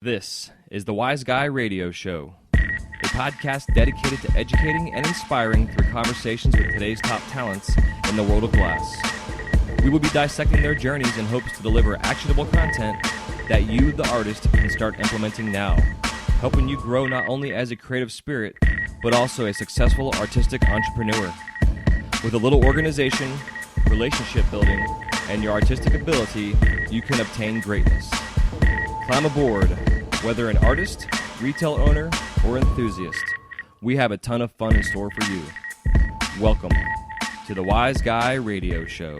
This is the Wise Guy Radio Show, a podcast dedicated to educating and inspiring through conversations with today's top talents in the world of glass. We will be dissecting their journeys in hopes to deliver actionable content that you, the artist, can start implementing now, helping you grow not only as a creative spirit, but also a successful artistic entrepreneur. With a little organization, relationship building, and your artistic ability, you can obtain greatness. Climb aboard, whether an artist, retail owner, or enthusiast. We have a ton of fun in store for you. Welcome to the Wise Guy Radio Show.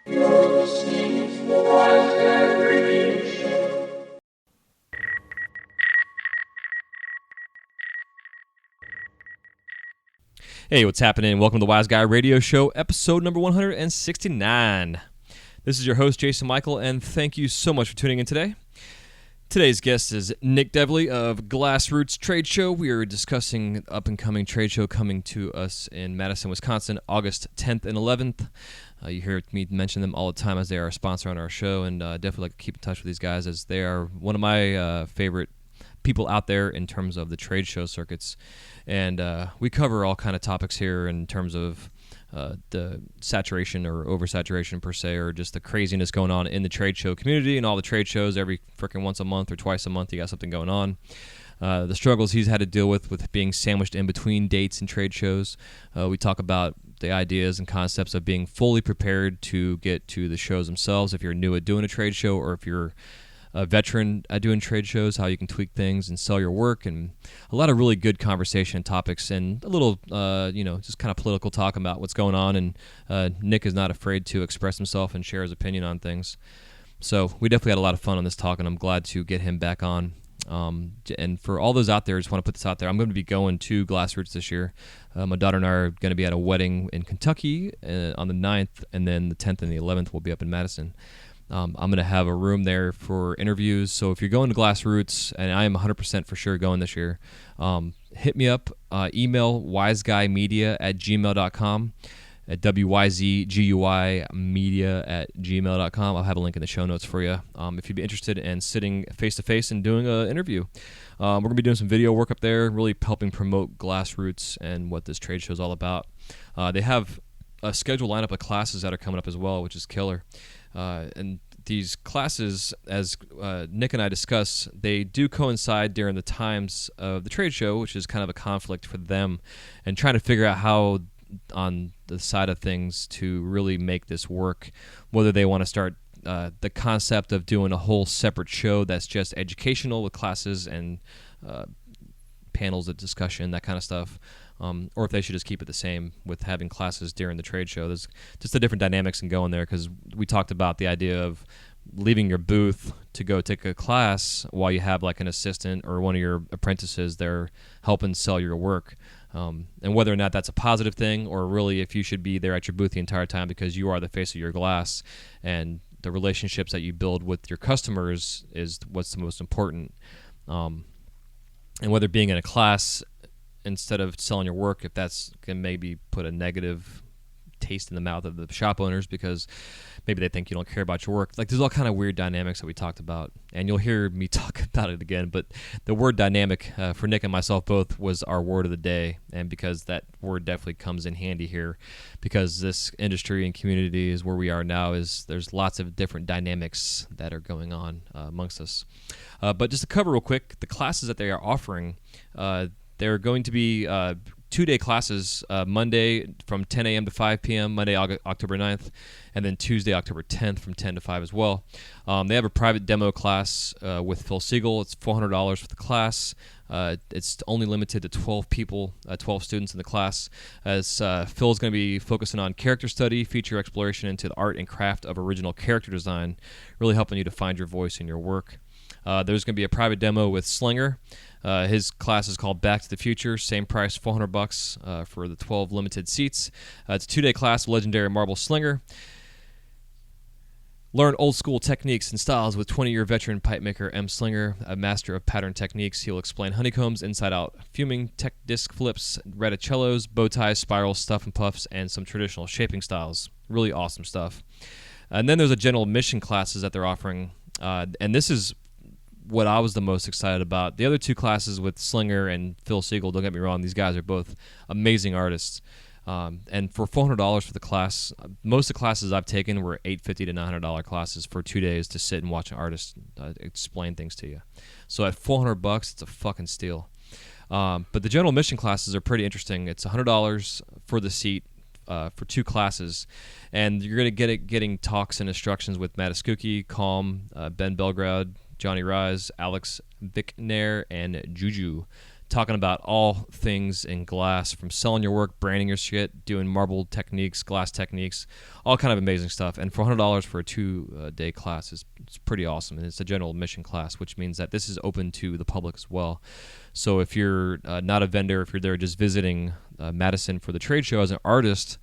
You're listening to the Wise Guy Radio Show. Hey, what's happening? Welcome to the Wise Guy Radio Show, episode number 169. This is your host, Jason Michael, and thank you so much for tuning in today. Today's guest is Nick Deviley of Glassroots Trade Show. We are discussing the up-and-coming trade show coming to us in Madison, Wisconsin, August 10th and 11th. You hear me mention them all the time as they are a sponsor on our show, and definitely like to keep in touch with these guys as they are one of my favorite people out there in terms of the trade show circuits. And we cover all kind of topics here in terms of the saturation or oversaturation per se, or just the craziness going on in the trade show community and all the trade shows. Every freaking once a month or twice a month you got something going on. The struggles he's had to deal with being sandwiched in between dates and trade shows. We talk about the ideas and concepts of being fully prepared to get to the shows themselves if you're new at doing a trade show, or if you're a veteran at doing trade shows, how you can tweak things and sell your work, and a lot of really good conversation topics, and a little, just kind of political talk about what's going on. And Nick is not afraid to express himself and share his opinion on things. So we definitely had a lot of fun on this talk, and I'm glad to get him back on. And for all those out there, I just want to put this out there. I'm going to be going to Glassroots this year. My daughter and I are going to be at a wedding in Kentucky on the 9th, and then the 10th and the 11th we'll be up in Madison. I'm going to have a room there for interviews. So if you're going to Glassroots, and I am 100% for sure going this year, hit me up, email wiseguymedia@gmail.com, at WYZGUI media@gmail.com. I'll have a link in the show notes for you if you'd be interested in sitting face-to-face and doing an interview. We're going to be doing some video work up there, really helping promote Glassroots and what this trade show is all about. They have a scheduled lineup of classes that are coming up as well, which is killer. And these classes, as Nick and I discuss, they do coincide during the times of the trade show, which is kind of a conflict for them, and trying to figure out how on the side of things to really make this work, whether they want to start the concept of doing a whole separate show that's just educational with classes and panels of discussion, that kind of stuff, or if they should just keep it the same with having classes during the trade show. There's just the different dynamics in going there, because we talked about the idea of leaving your booth to go take a class while you have like an assistant or one of your apprentices there helping sell your work, and whether or not that's a positive thing, or really if you should be there at your booth the entire time because you are the face of your glass, and the relationships that you build with your customers is what's the most important. And whether being in a class instead of selling your work, if that's can maybe put a negative taste in the mouth of the shop owners because maybe they think you don't care about your work. Like, there's all kind of weird dynamics that we talked about, and you'll hear me talk about it again, but the word dynamic for Nick and myself both was our word of the day, and because that word definitely comes in handy here, because this industry and community is where we are now, is there's lots of different dynamics that are going on amongst us. But just to cover real quick, the classes that they are offering, they're going to be 2-day classes, Monday from 10 a.m. to 5 p.m., Monday, October 9th, and then Tuesday, October 10th from 10 to 5 as well. They have a private demo class with Phil Siegel. It's $400 for the class. It's only limited to 12 people, 12 students in the class, as Phil's going to be focusing on character study, feature exploration into the art and craft of original character design, really helping you to find your voice in your work. There's going to be a private demo with Slinger. His class is called Back to the Future. Same price, $400 for the 12 limited seats. It's a 2-day class of legendary marble slinger. Learn old school techniques and styles with 20-year veteran pipe maker M. Slinger, a master of pattern techniques. He'll explain honeycombs, inside out fuming, tech disc flips, reticellos, bow ties, spirals, stuff and puffs, and some traditional shaping styles. Really awesome stuff. And then there's a general admission classes that they're offering, and this is what I was the most excited about. The other two classes with Slinger and Phil Siegel, don't get me wrong, these guys are both amazing artists. And for $400 for the class, most of the classes I've taken were $850 to $900 classes for 2 days to sit and watch an artist explain things to you. So at $400, it's a fucking steal. But the general admission classes are pretty interesting. It's $100 for the seat for 2 classes, and you're going to getting talks and instructions with Matt Eskuki, Calm, Ben Belgrade, Johnny Rise, Alex Bickner, and Juju, talking about all things in glass, from selling your work, branding your shit, doing marble techniques, glass techniques, all kind of amazing stuff. And for $100 for a 2-day class it's pretty awesome. And it's a general admission class, which means that this is open to the public as well. So if you're not a vendor, if you're there just visiting Madison for the trade show as an artist,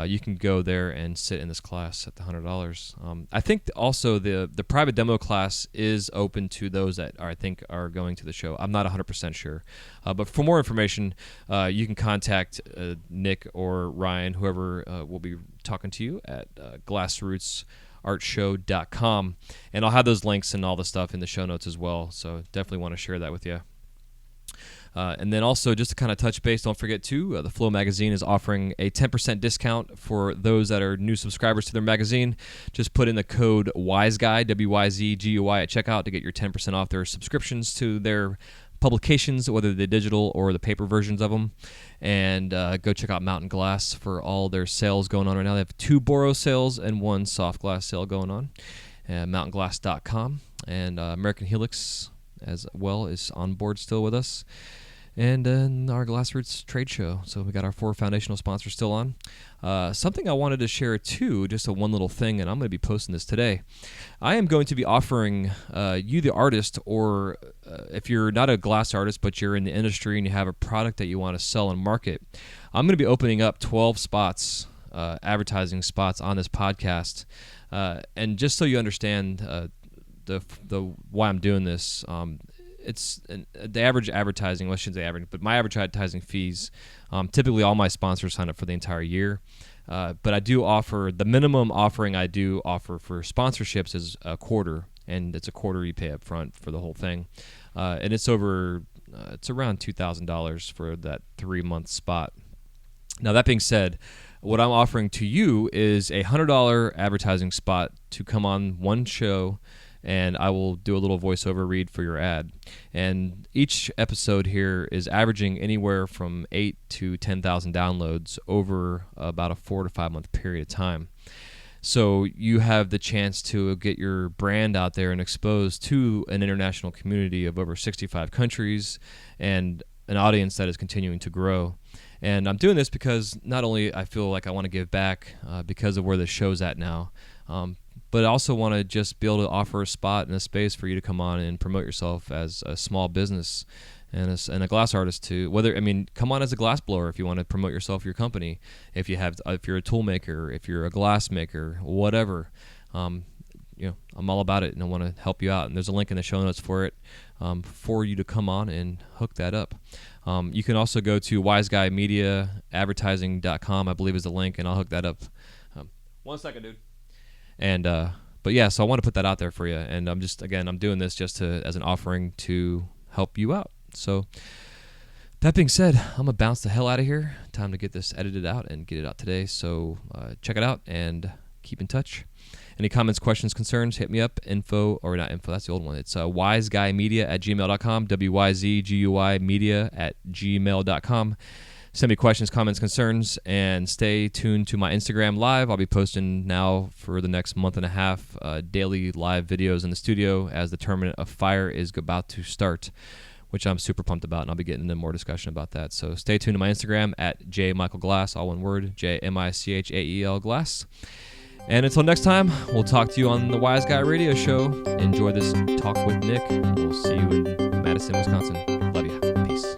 you can go there and sit in this class at the $100. I think also the private demo class is open to those that I think are going to the show. I'm not 100% sure. But for more information, you can contact Nick or Ryan, whoever will be talking to you, at glassrootsartshow.com. And I'll have those links and all the stuff in the show notes as well. So definitely want to share that with you. And then also, just to kind of touch base, don't forget too, the Flow magazine is offering a 10% discount for those that are new subscribers to their magazine. Just put in the code WISEGUY, WYZGUY, at checkout to get your 10% off their subscriptions to their publications, whether they're digital or the paper versions of them. And go check out Mountain Glass for all their sales going on right now. They have 2 Boro sales and 1 soft glass sale going on. MountainGlass.com. And American Helix as well is on board still with us. And then our Glassroots trade show. So we got our 4 foundational sponsors still on. Something I wanted to share too, just one little thing, and I'm going to be posting this today. I am going to be offering you, the artist, or if you're not a glass artist but you're in the industry and you have a product that you want to sell and market, I'm going to be opening up 12 spots, advertising spots on this podcast. And just so you understand the why I'm doing this, it's the average advertising, well, I shouldn't say average, but my advertising fees, typically all my sponsors sign up for the entire year. But I do offer, the minimum offering I do offer for sponsorships is a quarter, and it's a quarter you pay up front for the whole thing. And it's around $2,000 for that 3-month spot. Now, that being said, what I'm offering to you is a $100 advertising spot to come on one show, and I will do a little voiceover read for your ad. And each episode here is averaging anywhere from 8 to 10,000 downloads over about a 4 to 5 month period of time. So you have the chance to get your brand out there and exposed to an international community of over 65 countries and an audience that is continuing to grow. And I'm doing this because not only I feel like I want to give back because of where the show's at now, but I also want to just be able to offer a spot and a space for you to come on and promote yourself as a small business and a glass artist too. Come on as a glass blower if you want to promote yourself, your company. If you're a tool maker, if you're a glass maker, whatever. I'm all about it, and I want to help you out. And there's a link in the show notes for it, for you to come on and hook that up. You can also go to wiseguymedia.advertising.com, I believe is the link, and I'll hook that up. 1 second, dude. And but yeah, so I want to put that out there for you, and I'm doing this just as an offering to help you out. So that being said, I'm gonna bounce the hell out of here. Time to get this edited out and get it out today. So check it out and keep in touch. Any comments, questions, concerns, hit me up. That's the old one. It's wiseguymedia@gmail.com, WYZGUYmedia@gmail.com. Send me questions, comments, concerns, and stay tuned to my Instagram Live. I'll be posting now for the next month and a half daily live videos in the studio as the Tournament of Fire is about to start, which I'm super pumped about, and I'll be getting into more discussion about that. So stay tuned to my Instagram at jmichaelglass, all one word, JMICHAEL Glass. And until next time, we'll talk to you on the Wise Guy Radio Show. Enjoy this talk with Nick. We'll see you in Madison, Wisconsin. Love you. Peace.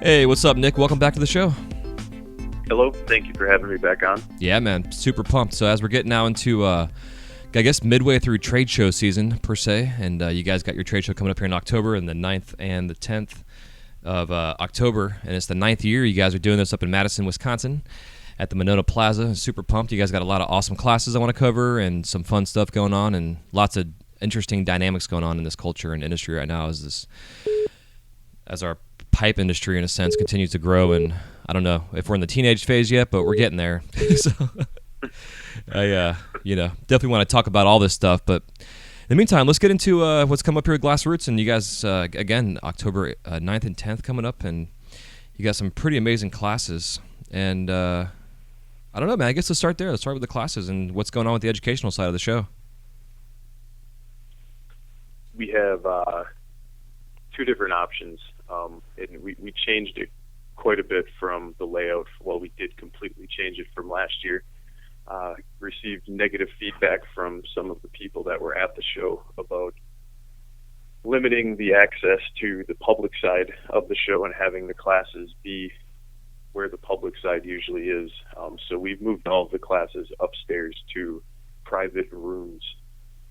Hey, what's up, Nick? Welcome back to the show. Hello, thank you for having me back on. Yeah, man, super pumped. So as we're getting now into, I guess, midway through trade show season, per se, and you guys got your trade show coming up here in October, and the 9th and the 10th of October, and it's the 9th year. You guys are doing this up in Madison, Wisconsin, at the Monona Plaza. Super pumped. You guys got a lot of awesome classes I want to cover, and some fun stuff going on, and lots of interesting dynamics going on in this culture and industry right now as our pipe industry, in a sense, continues to grow. And I don't know if we're in the teenage phase yet, but we're getting there. So I definitely want to talk about all this stuff. But in the meantime, let's get into what's come up here at Glassroots. And you guys, again, October 9th and 10th coming up, and you got some pretty amazing classes. And I don't know, man, I guess let's start there. Let's start with the classes and what's going on with the educational side of the show. We have two different options, and we changed it quite a bit from the layout. Well, we did completely change it from last year. Received negative feedback from some of the people that were at the show about limiting the access to the public side of the show and having the classes be where the public side usually is. So we've moved all of the classes upstairs to private rooms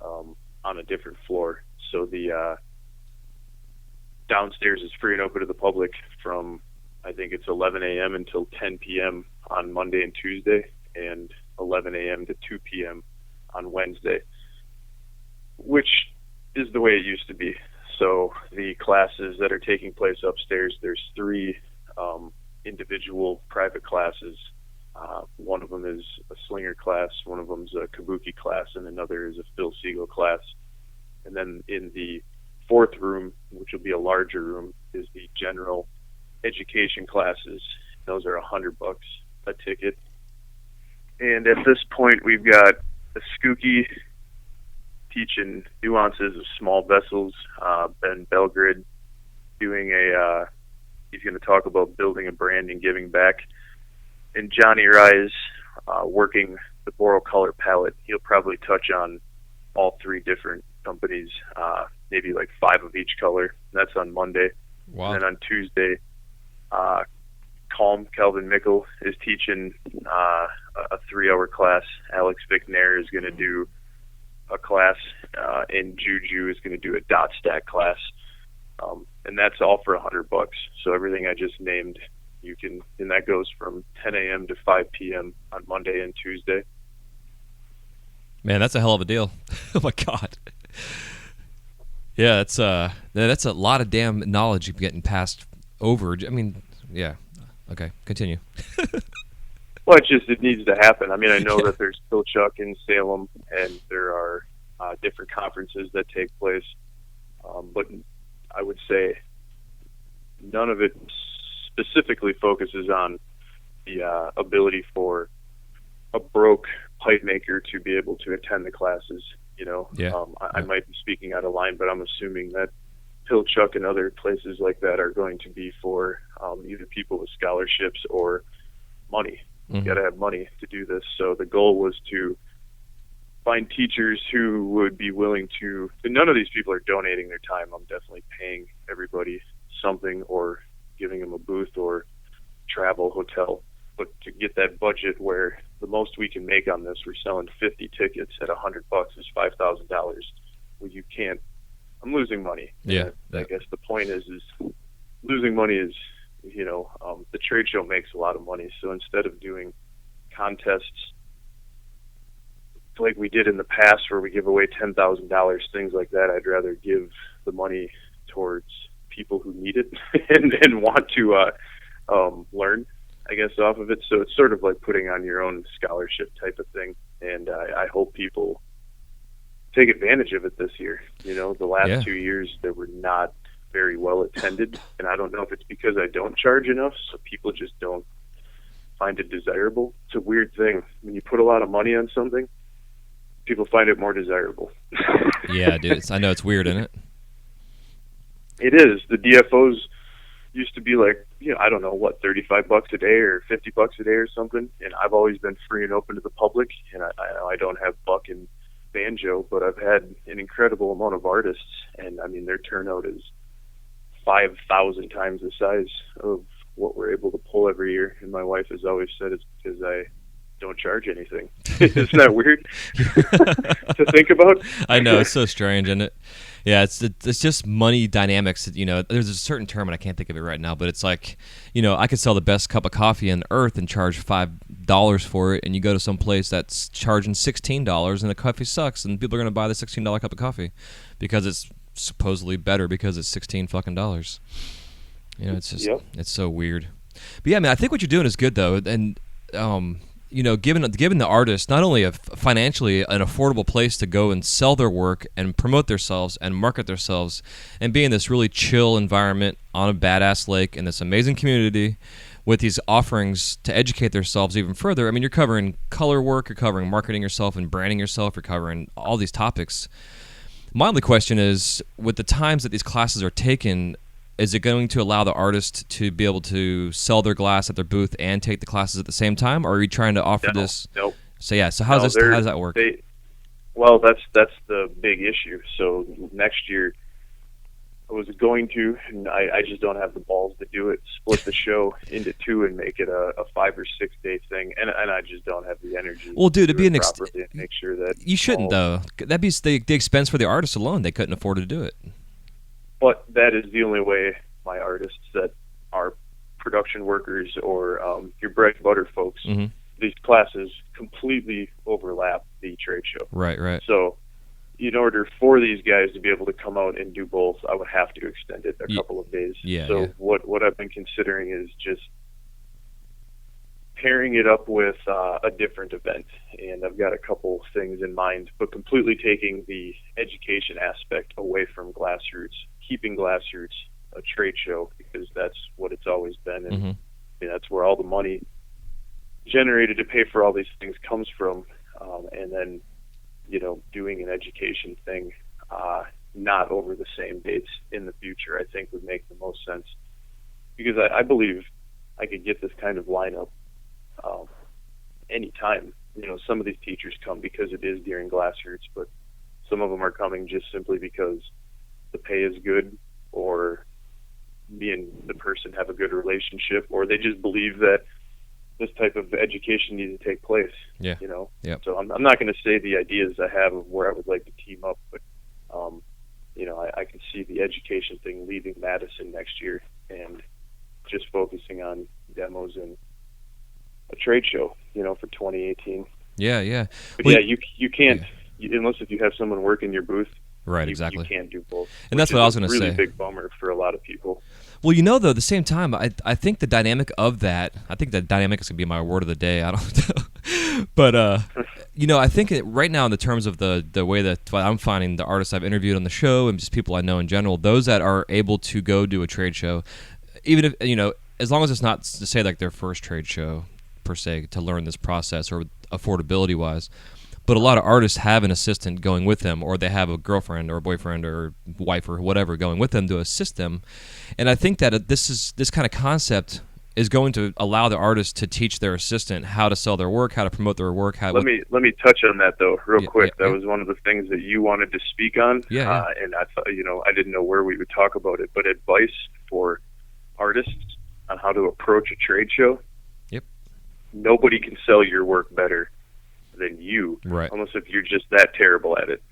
on a different floor. So the downstairs is free and open to the public from, I think it's 11 a.m. until 10 p.m. on Monday and Tuesday, and 11 a.m. to 2 p.m. on Wednesday, which is the way it used to be. So the classes that are taking place upstairs, there's three individual private classes. One of them is a slinger class, one of them is a kabuki class, and another is a Phil Siegel class. And then in the fourth room, which will be a larger room, is the general education classes. Those are $100 a ticket. And at this point, we've got a Skookie teaching nuances of small vessels. Ben Belgrid doing he's going to talk about building a brand and giving back. And Johnny Rise working the Boral color palette. He'll probably touch on all three different companies, maybe like 5 of each color. That's on Monday. Wow. And then on Tuesday, Calvin Mickle is teaching a 3-hour class. Alex Vicknair is going to do a class, and Juju is going to do a dot stack class. And that's all for $100. So everything I just named, you can, and that goes from 10 a.m. to 5 p.m. on Monday and Tuesday. Man, that's a hell of a deal. Oh my God. Yeah, that's a lot of damn knowledge you're getting passed over. I mean, yeah. Okay, continue. Well, it needs to happen. I mean, I know that there's Phil Chuck in Salem, and there are different conferences that take place, but I would say none of it specifically focuses on the ability for a broke pipe maker to be able to attend the classes. You know, yeah. I might be speaking out of line, but I'm assuming that Phil Chuck and other places like that are going to be for either people with scholarships or money. Mm-hmm. You got to have money to do this. So the goal was to find teachers who would be willing to. None of these people are donating their time. I'm definitely paying everybody something or giving them a booth or travel, hotel. But to get that budget where the most we can make on this, we're selling 50 tickets at $100 is $5,000. Well, you can't. I'm losing money. Yeah. I guess the point is losing money is, the trade show makes a lot of money. So instead of doing contests like we did in the past where we give away $10,000, things like that, I'd rather give the money towards people who need it and want to learn, I guess, off of it. So it's sort of like putting on your own scholarship type of thing. And I hope people take advantage of it this year. The last 2 years they were not very well attended, and I don't know if it's because I don't charge enough, so people just don't find it desirable. It's a weird thing. When you put a lot of money on something, people find it more desirable. Yeah, dude. I know it's weird, isn't it? It is. The DFOs used to be like, I don't know what, $35 a day or $50 a day or something, and I've always been free and open to the public, and I don't have buck and banjo, but I've had an incredible amount of artists, and I mean their turnout is 5,000 times the size of what we're able to pull every year. And my wife has always said it's because I don't charge anything. Isn't that weird to think about? I know, it's so strange, isn't it? Yeah, it's just money dynamics. You know, there's a certain term, and I can't think of it right now, but it's like, you know, I could sell the best cup of coffee on earth and charge $5 for it, and you go to some place that's charging $16, and the coffee sucks, and people are going to buy the $16 cup of coffee because it's supposedly better because it's $16 fucking dollars. You know, it's just It's so weird. But yeah, I mean, I think what you're doing is good though, and you know, giving the artist not only a financially an affordable place to go and sell their work and promote themselves and market themselves, and be in this really chill environment on a badass lake in this amazing community with these offerings to educate themselves even further. I mean, you're covering color work, you're covering marketing yourself and branding yourself, you're covering all these topics. My only question is, with the times that these classes are taken, is it going to allow the artist to be able to sell their glass at their booth and take the classes at the same time, or are you trying to offer this? Nope. So yeah, so how does that work? Well, that's the big issue. So next year, I was going to, and I just don't have the balls to do it. Split the show into two and make it a 5 or 6 day thing, and I just don't have the energy. Well, dude, it'd be make sure that you shouldn't though. That'd be the expense for the artist alone. They couldn't afford to do it. But that is the only way my artists that are production workers or your bread and butter folks, these classes completely overlap the trade show. Right. So in order for these guys to be able to come out and do both, I would have to extend it a couple of days. So what I've been considering is just pairing it up with a different event, and I've got a couple things in mind, but completely taking the education aspect away from Glassroots, keeping Glassroots a trade show because that's what it's always been, and that's where all the money generated to pay for all these things comes from, and then, you know, doing an education thing not over the same dates in the future, I think would make the most sense, because I believe I could get this kind of lineup anytime. You know, some of these teachers come because it is during Glassroots, but some of them are coming just simply because the pay is good, or me and the person have a good relationship, or they just believe that this type of education needs to take place. Yeah. You know? Yep. So I'm not going to say the ideas I have of where I would like to team up, but, you know, I can see the education thing leaving Madison next year and just focusing on demos and a trade show, you know, for 2018. Yeah. But well, you can't, unless if you have someone work in your booth. Right, exactly. You can't do both. And that's what I was going to say. Really big bummer for a lot of people. Well, you know, though, at the same time, I think the dynamic of that, I think that dynamic is going to be my word of the day. I don't know. But, you know, I think right now in the terms of the way that I'm finding the artists I've interviewed on the show and just people I know in general, those that are able to go do a trade show, even if, you know, as long as it's not to say like their first trade show, per se, to learn this process or affordability-wise, but a lot of artists have an assistant going with them, or they have a girlfriend or a boyfriend or wife or whatever going with them to assist them. And I think that this kind of concept is going to allow the artist to teach their assistant how to sell their work, how to promote their work. Let me touch on that though, real quick. That was one of the things that you wanted to speak on. And I thought, you know, I didn't know where we would talk about it, but advice for artists on how to approach a trade show. Yep. Nobody can sell your work better than you, right? Unless if you're just that terrible at it.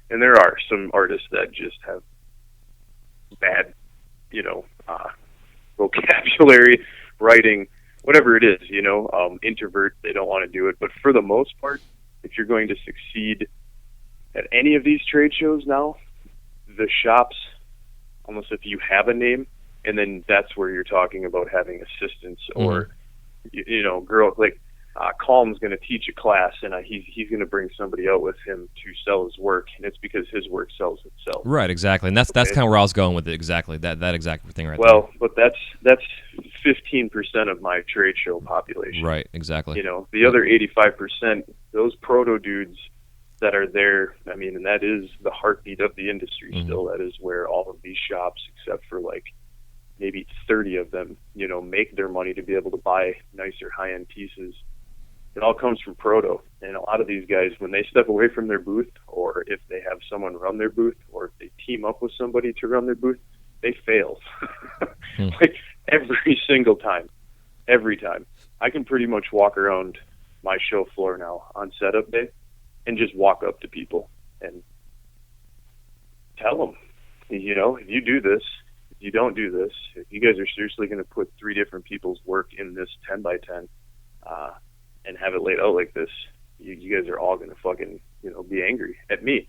And there are some artists that just have bad, you know, vocabulary, writing, whatever it is, you know, introvert, they don't want to do it. But for the most part, if you're going to succeed at any of these trade shows now, the shops, almost if you have a name, and then that's where you're talking about having assistants or, you know, girl, like, Calm's going to teach a class, and he's going to bring somebody out with him to sell his work, and it's because his work sells itself. Right, exactly, and that's kind of where I was going with it. Exactly, that exact thing right there. Well, but that's 15% of my trade show population. Right, exactly. You know, the other 85%, those proto dudes that are there. I mean, and that is the heartbeat of the industry. Still, that is where all of these shops, except for like maybe 30 of them, you know, make their money to be able to buy nicer high-end pieces. It all comes from proto, and a lot of these guys, when they step away from their booth, or if they have someone run their booth, or if they team up with somebody to run their booth, they fail. Like every single time. Every time. I can pretty much walk around my show floor now on setup day and just walk up to people and tell them, you know, if you do this, if you don't do this, if you guys are seriously going to put 3 different people's work in this 10 by 10 and have it laid out like this, you guys are all going to fucking, you know, be angry at me.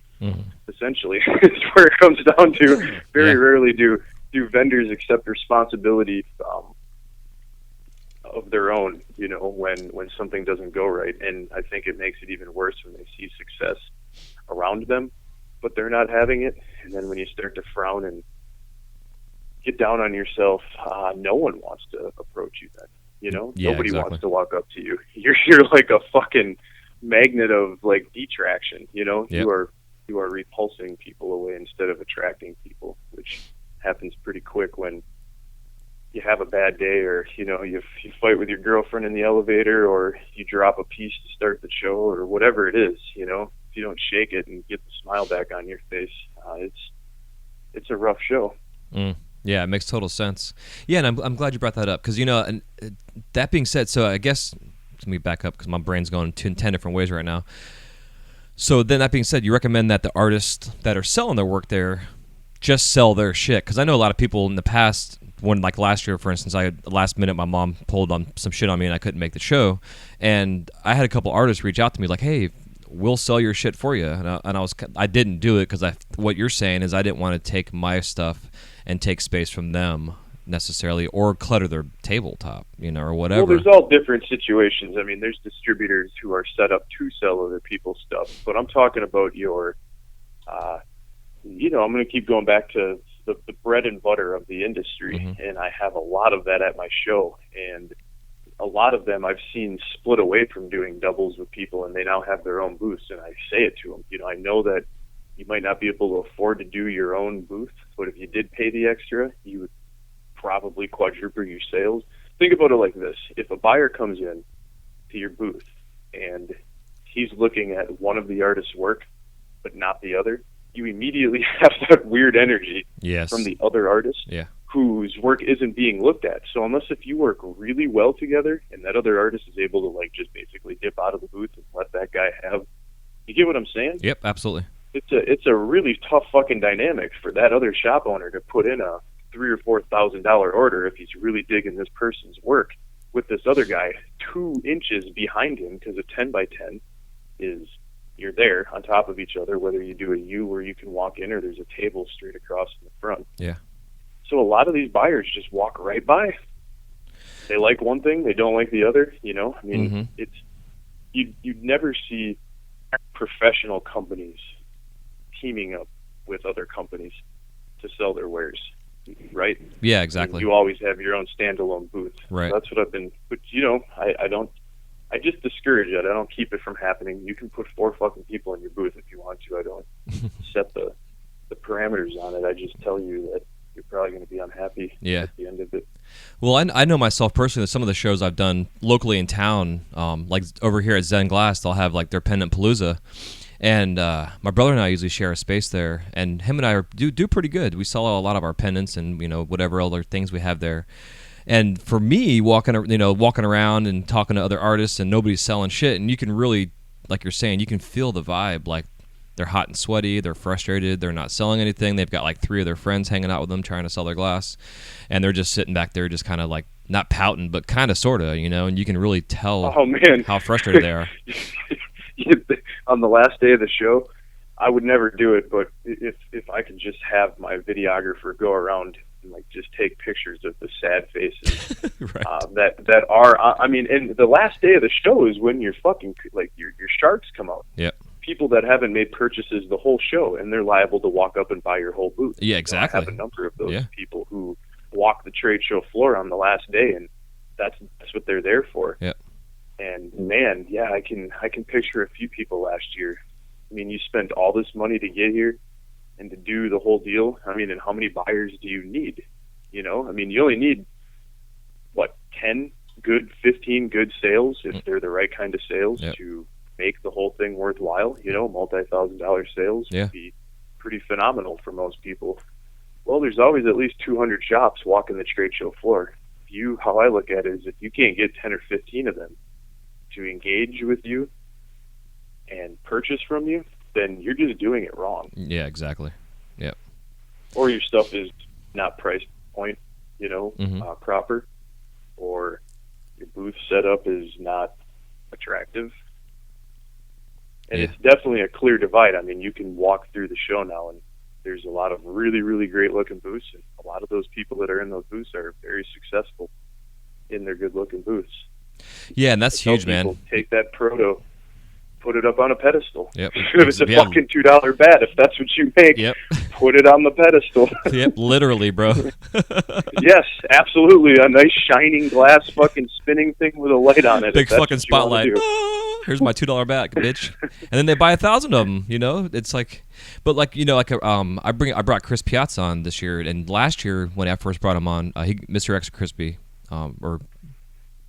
Essentially, it's where it comes down to. Very rarely do vendors accept responsibility of their own, you know, when something doesn't go right. And I think it makes it even worse when they see success around them, but they're not having it. And then when you start to frown and get down on yourself, no one wants to approach you then. You know, nobody wants to walk up to you. You're like a fucking magnet of like detraction. You know, you are repulsing people away instead of attracting people, which happens pretty quick when you have a bad day, or you know, you fight with your girlfriend in the elevator, or you drop a piece to start the show, or whatever it is. You know, if you don't shake it and get the smile back on your face, it's a rough show. Yeah, it makes total sense. Yeah, and I'm glad you brought that up, because, you know, and that being said, so I guess, let me back up because my brain's going 10 different ways right now. So then that being said, you recommend that the artists that are selling their work there just sell their shit? Because I know a lot of people in the past, when like last year, for instance, last minute my mom pulled on some shit on me and I couldn't make the show, and I had a couple artists reach out to me like, hey, we'll sell your shit for you, and I didn't do it because what you're saying is I didn't want to take my stuff and take space from them necessarily, or clutter their tabletop, you know, or whatever. Well, there's all different situations. I mean, there's distributors who are set up to sell other people's stuff, but I'm talking about your, you know, I'm going to keep going back to the bread and butter of the industry, and I have a lot of that at my show, and a lot of them I've seen split away from doing doubles with people, and they now have their own booths, and I say it to them, you know, I know that you might not be able to afford to do your own booth, but if you did pay the extra, you would probably quadruple your sales. Think about it like this. If a buyer comes in to your booth and he's looking at one of the artist's work but not the other, you immediately have that weird energy from the other artist whose work isn't being looked at. So unless if you work really well together and that other artist is able to like just basically dip out of the booth and let that guy have, you get what I'm saying? Yep, absolutely. It's a really tough fucking dynamic for that other shop owner to put in a $3,000 or $4,000 order if he's really digging this person's work, with this other guy 2 inches behind him, because a 10 by 10 is, you're there on top of each other, whether you do a U where you can walk in or there's a table straight across in the front. Yeah. So a lot of these buyers just walk right by. They like one thing, they don't like the other, you know? I mean, it's you'd never see professional companies teaming up with other companies to sell their wares, right? Yeah, exactly. And you always have your own standalone booth. Right. So that's what I've been, but you know, I just discourage it. I don't keep it from happening. You can put 4 fucking people in your booth if you want to. I don't set the parameters on it. I just tell you that you're probably going to be unhappy at the end of it. Well, I know myself personally that some of the shows I've done locally in town, like over here at Zen Glass, they'll have like their Pendant Palooza. And my brother and I usually share a space there, and him and I do pretty good. We sell a lot of our pendants and, you know, whatever other things we have there. And for me, walking around and talking to other artists, and nobody's selling shit, and you can really, like you're saying, you can feel the vibe. Like they're hot and sweaty, they're frustrated, they're not selling anything. They've got like 3 of their friends hanging out with them trying to sell their glass, and they're just sitting back there, just kind of like not pouting, but kind of sorta, you know. And you can really tell how frustrated they are. On the last day of the show, I would never do it, but if I could just have my videographer go around and like just take pictures of the sad faces that are, I mean, and the last day of the show is when your fucking like your sharks come out. Yep. People that haven't made purchases the whole show, and they're liable to walk up and buy your whole booth. Yeah, exactly. I have a number of those people who walk the trade show floor on the last day, and that's what they're there for. Yep. And man, yeah, I can picture a few people last year. I mean, you spent all this money to get here and to do the whole deal. I mean, and how many buyers do you need? You know, I mean, you only need, 10 good, 15 good sales, if they're the right kind of sales, to make the whole thing worthwhile. You know, multi-$1,000 sales would be pretty phenomenal for most people. Well, there's always at least 200 shops walking the trade show floor. how I look at it is if you can't get 10 or 15 of them to engage with you and purchase from you, then you're just doing it wrong. Yeah, exactly. Yep. Or your stuff is not price point, Mm-hmm. proper, or your booth setup is not attractive. And it's definitely a clear divide. I mean, you can walk through the show now, and there's a lot of really, really great-looking booths, and a lot of those people that are in those booths are very successful in their good-looking booths. Yeah, and that's huge, man. Take that proto, put it up on a pedestal. Yep. If it's a fucking $2 bat, if that's what you make, put it on the pedestal. Yep, literally, bro. Yes, absolutely. A nice shining glass fucking spinning thing with a light on it. Big fucking spotlight. Ah, here's my $2 bat, bitch. And then they buy 1,000 of them. It's like, but like I brought Chris Piazza on this year, and last year when I first brought him on, Mr. Extra Crispy, or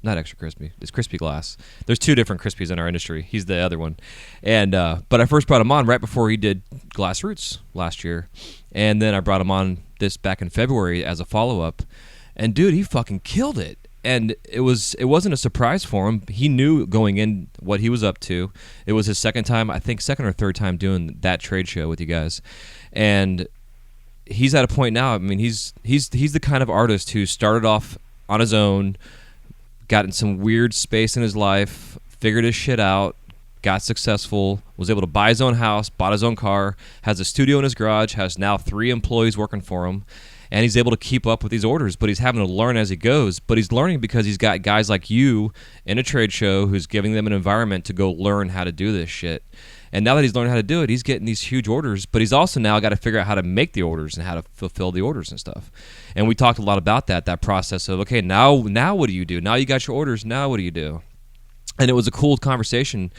not Extra Crispy, it's Crispy Glass. There's two different Crispies in our industry. He's the other one, and but I first brought him on right before he did Glassroots last year, and then I brought him on this back in February as a follow up, and dude, he fucking killed it. And it wasn't a surprise for him. He knew going in what he was up to. It was his second or third time doing that trade show with you guys, and he's at a point now. I mean, he's the kind of artist who started off on his own, got in some weird space in his life, figured his shit out, got successful, was able to buy his own house, bought his own car, has a studio in his garage, has now 3 employees working for him. And he's able to keep up with these orders, but he's having to learn as he goes. But he's learning because he's got guys like you in a trade show who's giving them an environment to go learn how to do this shit. And now that he's learned how to do it, he's getting these huge orders, but he's also now got to figure out how to make the orders and how to fulfill the orders and stuff. And we talked a lot about that process of, okay, now what do you do? Now you got your orders, now what do you do? And it was a cool conversation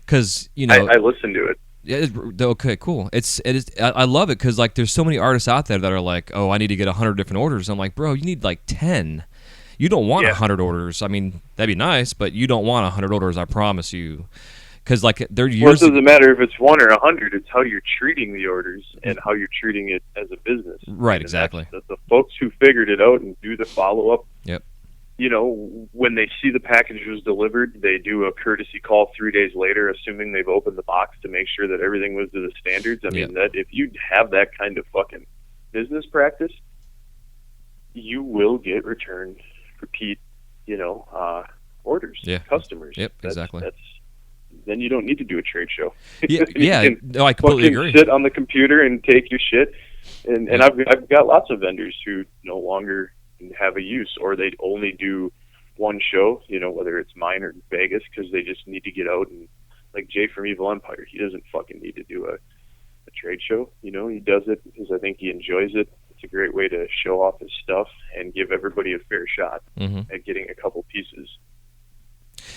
because, I listened to it. Yeah, okay, cool. It is. I love it because like there's so many artists out there that are like, oh, I need to get 100 different orders. I'm like, bro, you need like 10. You don't want 100 orders. I mean, that'd be nice, but you don't want 100 orders. I promise you, because like they're Well, it doesn't matter if it's 1 or 100. It's how you're treating the orders and how you're treating it as a business. Right. Exactly. The folks who figured it out and do the follow up. Yep. When they see the package was delivered, they do a courtesy call 3 days later, assuming they've opened the box to make sure that everything was to the standards. I mean, that if you have that kind of fucking business practice, you will get repeat, orders, customers. Yep, exactly. Then you don't need to do a trade show. Yeah, no, I completely agree. Sit on the computer and take your shit. And I've got lots of vendors who no longer have a use, or they only do one show, whether it's mine or Vegas, because they just need to get out. And like Jay from Evil Empire, he doesn't fucking need to do a trade show. He does it because I think he enjoys it. It's a great way to show off his stuff and give everybody a fair shot at getting a couple pieces.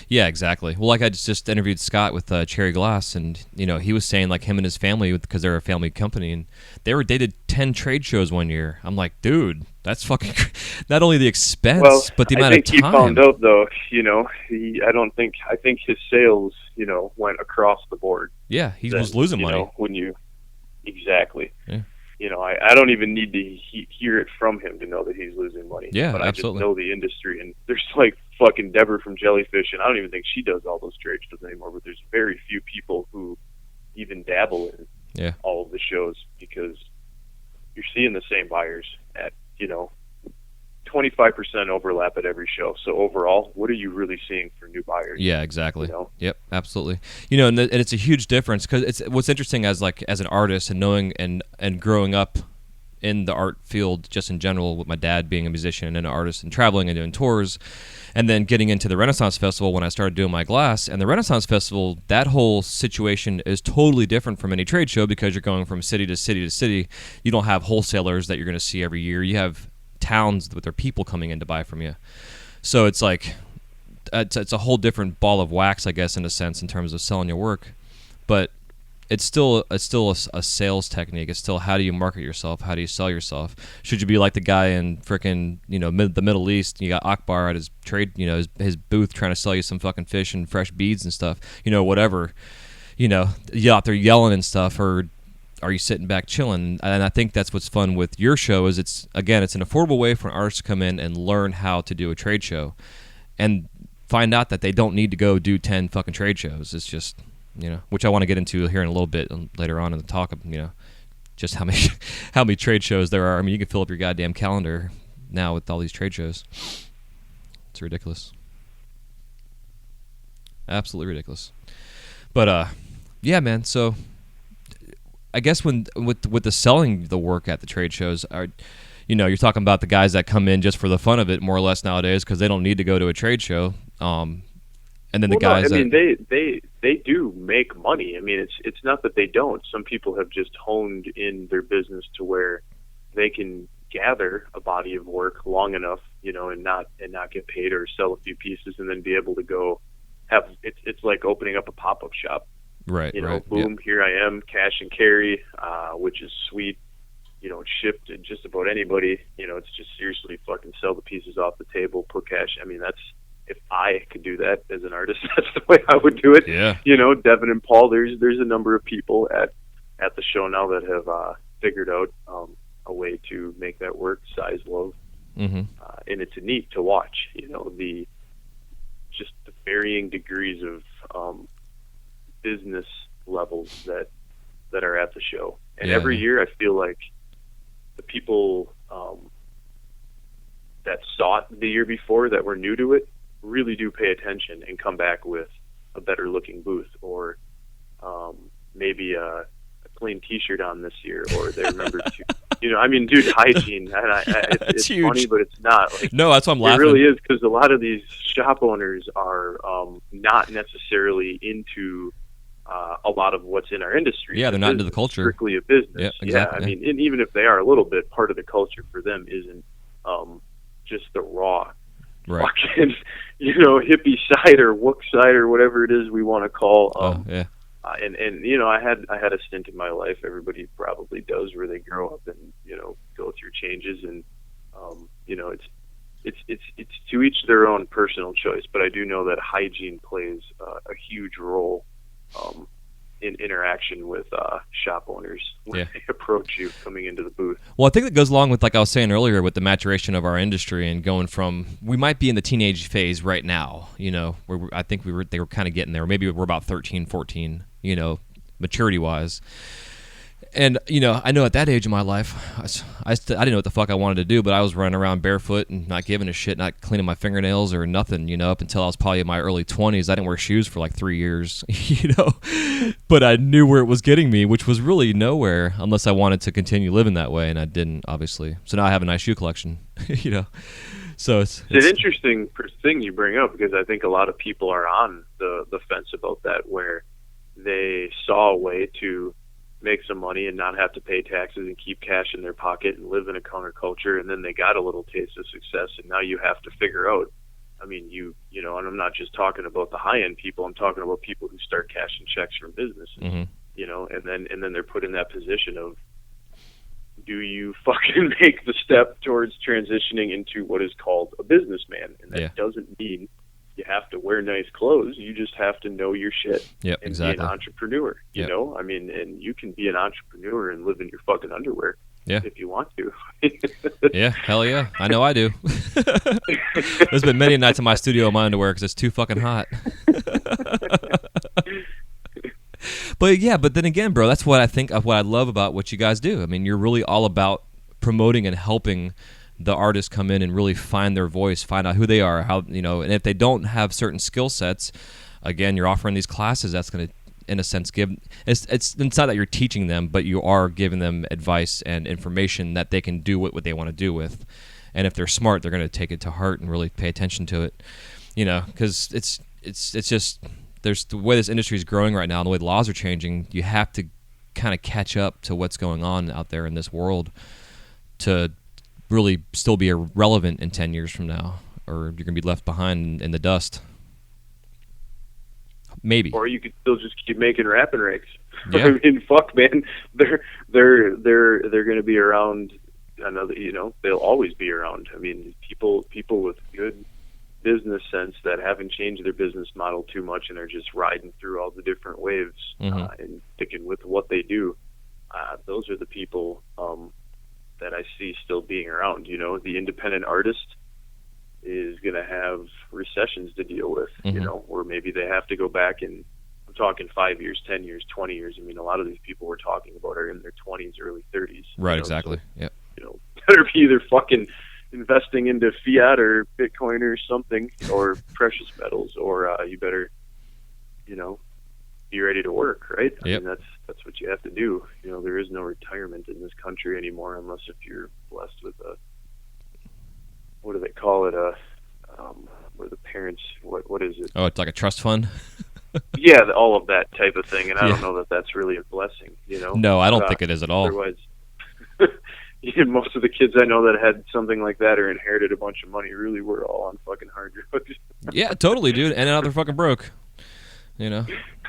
Yeah, exactly. Well, like I just interviewed Scott with Cherry Glass, and he was saying like him and his family, because they're a family company, and they did 10 trade shows one year. I'm like, dude, that's fucking not only the expense, but the amount of time. He found out though, I think his sales, went across the board. Yeah, he was losing money. Exactly. Yeah. I don't even need to hear it from him to know that he's losing money. Yeah, but absolutely. I just know the industry, and there's like fucking Deborah from Jellyfish, and I don't even think she does all those trade shows anymore, but there's very few people who even dabble in all of the shows, because you're seeing the same buyers at, 25% overlap at every show. So overall, what are you really seeing for new buyers? Yeah, exactly. Yep, absolutely. And it's a huge difference, because it's what's interesting as an artist and knowing and growing up in the art field just in general, with my dad being a musician and an artist and traveling and doing tours, and then getting into the Renaissance Festival when I started doing my glass. And the Renaissance Festival, that whole situation is totally different from any trade show, because you're going from city to city to city. You don't have wholesalers that you're going to see every year. You have towns with their people coming in to buy from you. So it's like it's a whole different ball of wax, I guess, in a sense, in terms of selling your work. But it's still a sales technique. It's still, how do you market yourself? How do you sell yourself? Should you be like the guy in frickin' the Middle East? You got Akbar at his trade, his booth, trying to sell you some fucking fish and fresh beads and stuff. Whatever. You out there yelling and stuff, or are you sitting back chilling? And I think that's what's fun with your show is it's an affordable way for an artist to come in and learn how to do a trade show and find out that they don't need to go do 10 fucking trade shows. It's just, which I want to get into here in a little bit later on in the talk of, just how many trade shows there are. I mean, you can fill up your goddamn calendar now with all these trade shows. It's ridiculous. Absolutely ridiculous. But, yeah, man, so I guess with the selling the work at the trade shows, you're talking about the guys that come in just for the fun of it, more or less nowadays, because they don't need to go to a trade show. And then the guys. No, I mean, they do make money. I mean, it's not that they don't. Some people have just honed in their business to where they can gather a body of work long enough, and not get paid or sell a few pieces, and then be able to go have. It's like opening up a pop-up shop. Right. Boom, here I am, cash and carry, which is sweet. It's shipped to just about anybody. It's just seriously fucking sell the pieces off the table, put cash. I mean, that's, if I could do that as an artist, that's the way I would do it. Yeah. Devin and Paul, there's a number of people at the show now that have figured out a way to make that work, size love. Mm-hmm. And it's neat to watch, the varying degrees of business levels that are at the show. And every year I feel like the people that saw it the year before that were new to it really do pay attention and come back with a better looking booth, or maybe a clean t-shirt on this year, or they remember to dude, hygiene, and it's huge. Funny, but it's not. Like, no, that's why I'm laughing. It really is, because a lot of these shop owners are not necessarily into a lot of what's in our industry. Yeah, they're not into the culture. Strictly a business. Yeah, exactly. I mean, and even if they are a little bit, part of the culture for them isn't just the raw, fucking, hippie side or wook side or whatever it is we want to call. And I had a stint in my life. Everybody probably does, where they grow up and go through changes, and it's to each their own personal choice. But I do know that hygiene plays a huge role in interaction with shop owners when they approach you coming into the booth. Well, I think that goes along with, like I was saying earlier, with the maturation of our industry and going from, we might be in the teenage phase right now, where I think they were kind of getting there. Maybe we're about 13, 14, maturity wise. And, I know at that age of my life, I didn't know what the fuck I wanted to do, but I was running around barefoot and not giving a shit, not cleaning my fingernails or nothing, up until I was probably in my early 20s. I didn't wear shoes for like 3 years, but I knew where it was getting me, which was really nowhere unless I wanted to continue living that way, and I didn't, obviously. So now I have a nice shoe collection, So it's an interesting thing you bring up, because I think a lot of people are on the fence about that, where they saw a way to make some money and not have to pay taxes and keep cash in their pocket and live in a counterculture, and then they got a little taste of success, and now you have to figure out, I mean, and I'm not just talking about the high-end people, I'm talking about people who start cashing checks from businesses, and then they're put in that position of, do you fucking make the step towards transitioning into what is called a businessman? And that doesn't mean you have to wear nice clothes. You just have to know your shit and exactly. be an entrepreneur. You know, I mean, and you can be an entrepreneur and live in your fucking underwear if you want to. Yeah, hell yeah. I know I do. There's been many nights in my studio in my underwear because it's too fucking hot. But then again, bro, that's what I think of what I love about what you guys do. I mean, you're really all about promoting and helping the artists come in and really find their voice, find out who they are, how, and if they don't have certain skill sets, again, you're offering these classes that's going to, in a sense, give, it's not that you're teaching them, but you are giving them advice and information that they can do what they want to do with. And if they're smart, they're going to take it to heart and really pay attention to it, because it's just, there's the way this industry is growing right now and the way the laws are changing, you have to kind of catch up to what's going on out there in this world to really still be relevant in 10 years from now, or you're going to be left behind in the dust. Maybe. Or you could still just keep making rapping rakes. Yeah. I mean, fuck, man. They're going to be around another, they'll always be around. I mean, people with good business sense that haven't changed their business model too much and are just riding through all the different waves and sticking with what they do. those are the people that I see still being around. You know, the independent artist is going to have recessions to deal with, you know, or maybe they have to go back and, I'm talking 5 years, 10 years, 20 years. I mean, a lot of these people we're talking about are in their 20s, early 30s. Right, you know, exactly. so, Yep. You know, better be either fucking investing into fiat or Bitcoin or something, or precious metals, or you better, you know, be ready to work, right? I Yep. mean, that's what you have to do. You know, there is no retirement in this country anymore, unless if you're blessed with a, what do they call it? Where the parents, what is it? Oh, it's like a trust fund? Yeah, all of that type of thing, and I Yeah. don't know that that's really a blessing, you know? No, I don't think it is at all. Otherwise, most of the kids I know that had something like that or inherited a bunch of money really were all on fucking hard drugs. Yeah, totally, dude. And now they're fucking broke. You know?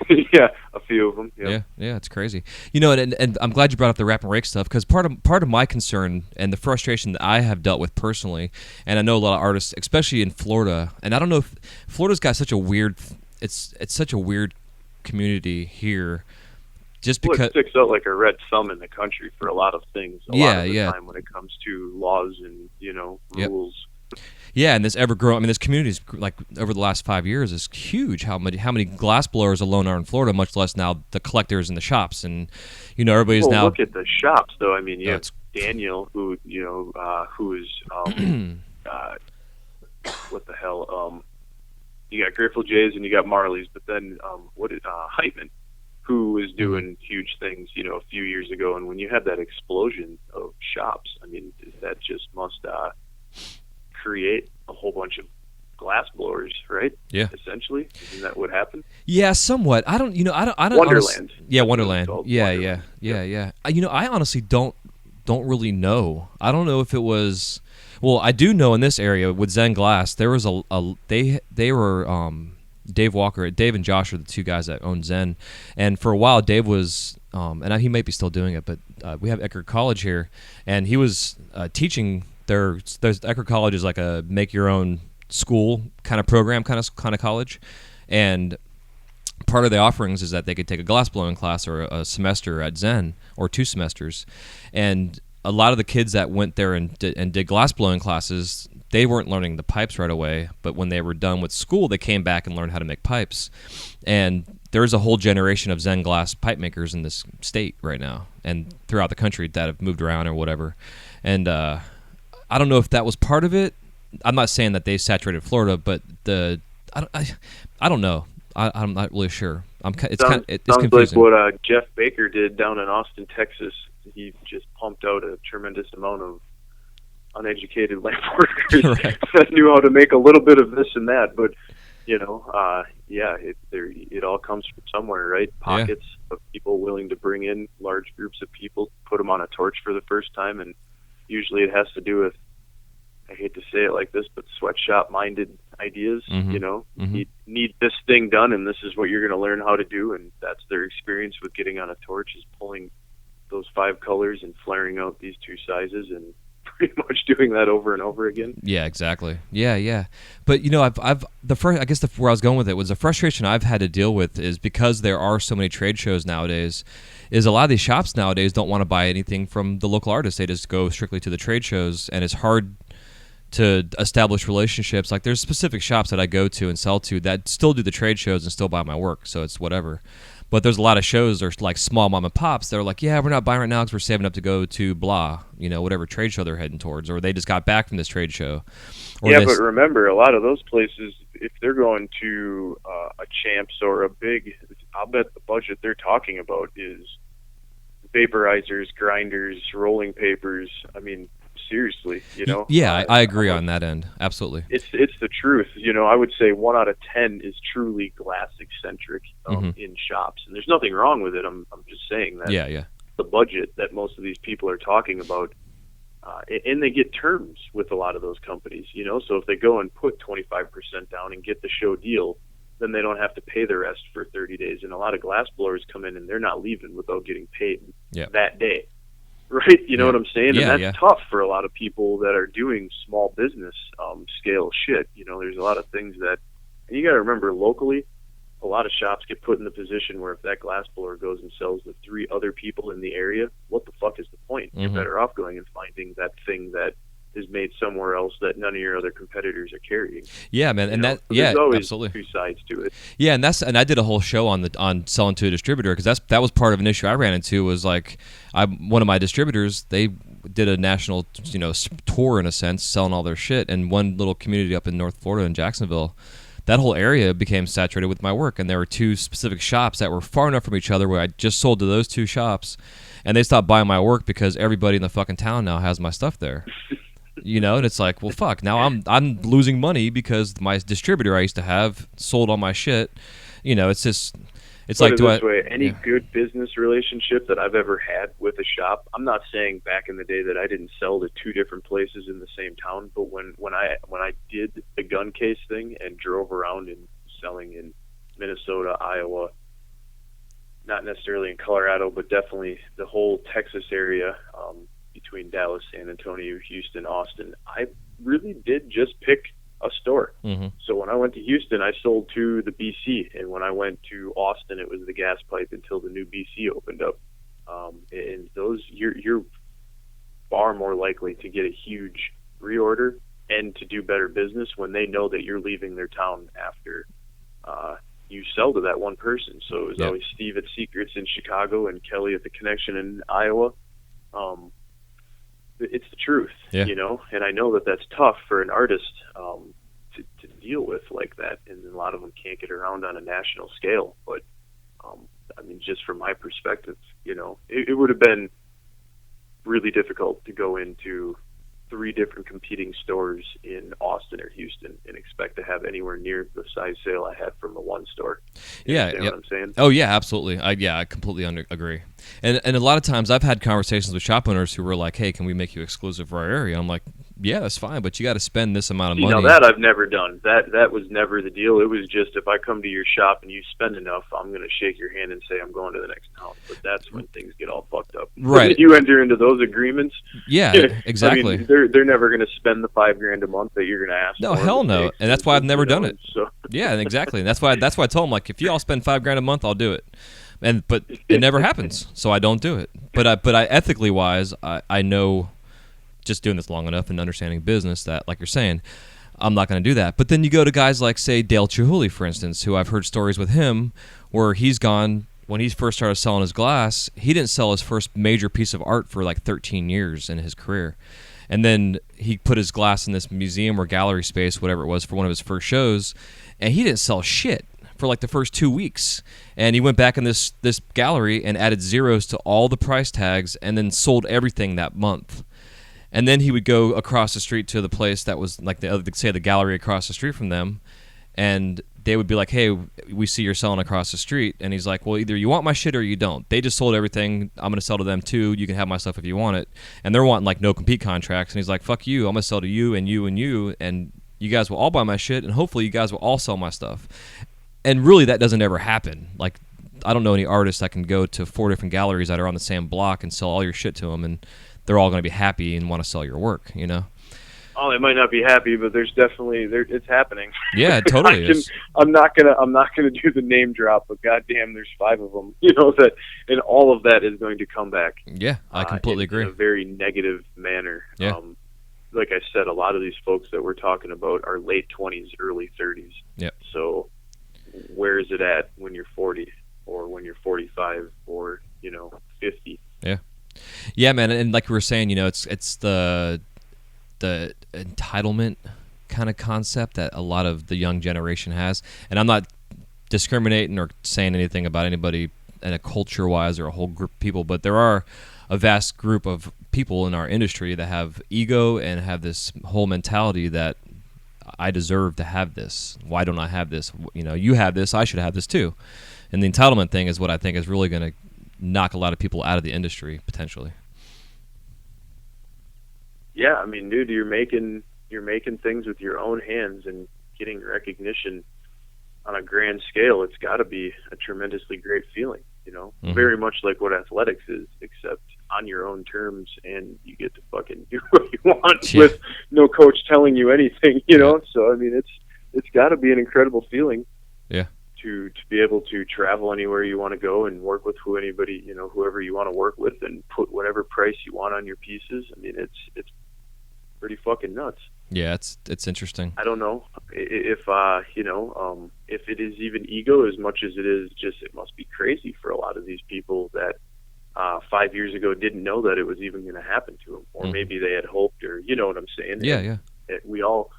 Yeah, a few of them. Yeah, it's crazy. You know, and I'm glad you brought up the rap and rake stuff, because part of my concern and the frustration that I have dealt with personally, and I know a lot of artists, especially in Florida, and I don't know if Florida's got such a weird, it's such a weird community here, just Well, because. it sticks out like a red thumb in the country for a lot of things. A lot of the time when it comes to laws and, you know, rules. Yeah, and this ever-growing, I mean, this community's, like, over the last 5 years is huge, how many glass blowers alone are in Florida, much less now the collectors and the shops. And, you know, everybody's now... look at the shops, though. I mean, you have Daniel, who, you know, who is, what the hell, you got Griffle Jays and you got Marley's, but then, Heitman, who was doing huge things, you know, a few years ago. And when you have that explosion of shops, I mean, that just must, create a whole bunch of glass blowers, right? Yeah. Essentially, isn't that what happened? Yeah, somewhat. I don't. Wonderland. Wonderland. Yeah. You know, I honestly don't really know. I don't know if it was. Well, I do know in this area with Zen Glass, there was they were Dave Walker, Dave and Josh are the two guys that own Zen, and for a while Dave was, and he might be still doing it, but we have Eckerd College here, and he was teaching. There's Eckerd College is like a make your own school kind of program, kind of college, and part of the offerings is that they could take a glass blowing class or a semester at Zen, or 2 semesters, and a lot of the kids that went there and did glass blowing classes, they weren't learning the pipes right away, but when they were done with school, they came back and learned how to make pipes. And there's a whole generation of Zen glass pipe makers in this state right now and throughout the country that have moved around or whatever. And I don't know if that was part of it. I'm not saying that they saturated Florida, but I don't know. I'm not really sure. It's sounds confusing. like what Jeff Baker did down in Austin, Texas. He just pumped out a tremendous amount of uneducated land workers that knew how to make a little bit of this and that. But, you know, it all comes from somewhere, right? Pockets of people willing to bring in large groups of people, put them on a torch for the first time, and usually it has to do with, I hate to say it like this, but sweatshop-minded ideas. You know, you need this thing done, and this is what you're going to learn how to do, and that's their experience with getting on a torch, is pulling those 5 colors and flaring out these 2 sizes and pretty much doing that over and over again. Yeah, exactly. Yeah. But, you know, where I was going with it was the frustration I've had to deal with is because there are so many trade shows nowadays, is a lot of these shops nowadays don't want to buy anything from the local artists. They just go strictly to the trade shows, and it's hard to establish relationships. Like, there's specific shops that I go to and sell to that still do the trade shows and still buy my work, so it's whatever. But there's a lot of shows that are like small mom and pops that are like, yeah, we're not buying right now because we're saving up to go to blah, you know, whatever trade show they're heading towards, or they just got back from this trade show. But remember, a lot of those places, if they're going to a Champs or a big, I'll bet the budget they're talking about is vaporizers, grinders, rolling papers. I mean, seriously, you know. Yeah, I agree on that end. Absolutely. It's the truth. You know, I would say 1 out of 10 is truly glass eccentric in shops, and there's nothing wrong with it. I'm just saying that. Yeah. The budget that most of these people are talking about, and they get terms with a lot of those companies. You know, so if they go and put 25% down and get the show deal, then they don't have to pay the rest for 30 days. And a lot of glass blowers come in and they're not leaving without getting paid that day. Right? You know what I'm saying? And that's tough for a lot of people that are doing small business scale shit. You know, there's a lot of things that, and you got to remember locally, a lot of shops get put in the position where if that glass blower goes and sells to 3 other people in the area, what the fuck is the point? You're better off going and finding that thing that is made somewhere else that none of your other competitors are carrying. Yeah, man, and So there's always absolutely 2 sides to it. Yeah, and I did a whole show on selling to a distributor, because that was part of an issue I ran into. Was like, one of my distributors, they did a national tour in a sense, selling all their shit, and one little community up in North Florida in Jacksonville, that whole area became saturated with my work, and there were 2 specific shops that were far enough from each other where I just sold to those 2 shops, and they stopped buying my work because everybody in the fucking town now has my stuff there. And it's like, well, fuck. Now I'm losing money because my distributor I used to have sold all my shit. It's just, it's Put like, it do this I? way, any good business relationship that I've ever had with a shop, I'm not saying back in the day that I didn't sell to 2 different places in the same town, but when I did the gun case thing and drove around and selling in Minnesota, Iowa, not necessarily in Colorado, but definitely the whole Texas area, between Dallas, San Antonio, Houston, Austin, I really did just pick a store. So when I went to Houston, I sold to the BC, and when I went to Austin, it was the gas pipe until the new BC opened up. And those, you're far more likely to get a huge reorder and to do better business when they know that you're leaving their town after you sell to that one person. So it was always Steve at Secrets in Chicago and Kelly at the Connection in Iowa. It's the truth, and I know that that's tough for an artist to deal with like that, and a lot of them can't get around on a national scale. But I mean, just from my perspective, it would have been really difficult to go into 3 different competing stores in Austin or Houston and expect to have anywhere near the size sale I had from the one store. You understand what I'm saying? Oh yeah, absolutely. I completely agree. And a lot of times I've had conversations with shop owners who were like, "Hey, can we make you exclusive for our area?" I'm like, "Yeah, that's fine, but you got to spend this amount of money." Now that I've never done. That was never the deal. It was just, if I come to your shop and you spend enough, I'm going to shake your hand and say I'm going to the next town. But that's when things get all fucked up. Right. When you enter into those agreements. Yeah, exactly. I mean, they're never going to spend the $5,000 a month that you're going to ask. No, for hell no, and that's why I've never done it. So. Yeah, exactly. And that's why I told them, like, if you all spend $5,000 a month, I'll do it. But it never happens, so I don't do it. But I ethically wise, I know, just doing this long enough and understanding business, that, like you're saying, I'm not going to do that. But then you go to guys like, say, Dale Chihuly, for instance, who I've heard stories with him where he's gone, when he first started selling his glass, he didn't sell his first major piece of art for like 13 years in his career. And then he put his glass in this museum or gallery space, whatever it was, for one of his first shows, and he didn't sell shit for like the first 2 weeks. And he went back in this gallery and added zeros to all the price tags and then sold everything that month. And then he would go across the street to the place that was like the gallery across the street from them, and they would be like, "Hey, we see you're selling across the street." And he's like, "Well, either you want my shit or you don't. They just sold everything. I'm going to sell to them too. You can have my stuff if you want it." And they're wanting like no compete contracts. And he's like, "Fuck you. I'm going to sell to you and you and you. And you guys will all buy my shit. And hopefully you guys will all sell my stuff." And really that doesn't ever happen. Like, I don't know any artists that can go to 4 different galleries that are on the same block and sell all your shit to them, and they're all going to be happy and want to sell your work, Oh, they might not be happy, but there's definitely it's happening. Yeah, it totally is. I'm not gonna do the name drop, but goddamn, there's 5 of them. That, and all of that is going to come back. Yeah, I completely agree. In a very negative manner. Yeah. Like I said, a lot of these folks that we're talking about are late 20s, early 30s. Yep. So where is it at when you're 40 or when you're 45 or 50? Yeah. Yeah, man, and like we were saying, it's the entitlement kind of concept that a lot of the young generation has. And I'm not discriminating or saying anything about anybody in a culture-wise or a whole group of people, but there are a vast group of people in our industry that have ego and have this whole mentality that I deserve to have this. Why don't I have this? You have this, I should have this too. And the entitlement thing is what I think is really going to knock a lot of people out of the industry potentially. Yeah, I mean, dude, you're making things with your own hands and getting recognition on a grand scale. It's got to be a tremendously great feeling, Mm-hmm. Very much like what athletics is, except on your own terms, and you get to fucking do what you want with no coach telling you anything, Yeah. So I mean, it's got to be an incredible feeling. Yeah. to be able to travel anywhere you want to go and work with whoever you want to work with, and put whatever price you want on your pieces. I mean, it's pretty fucking nuts. Yeah, it's interesting. I don't know if if it is even ego as much as it is just, it must be crazy for a lot of these people that 5 years ago didn't know that it was even going to happen to them, or maybe they had hoped, or you know what I'm saying? Yeah. We all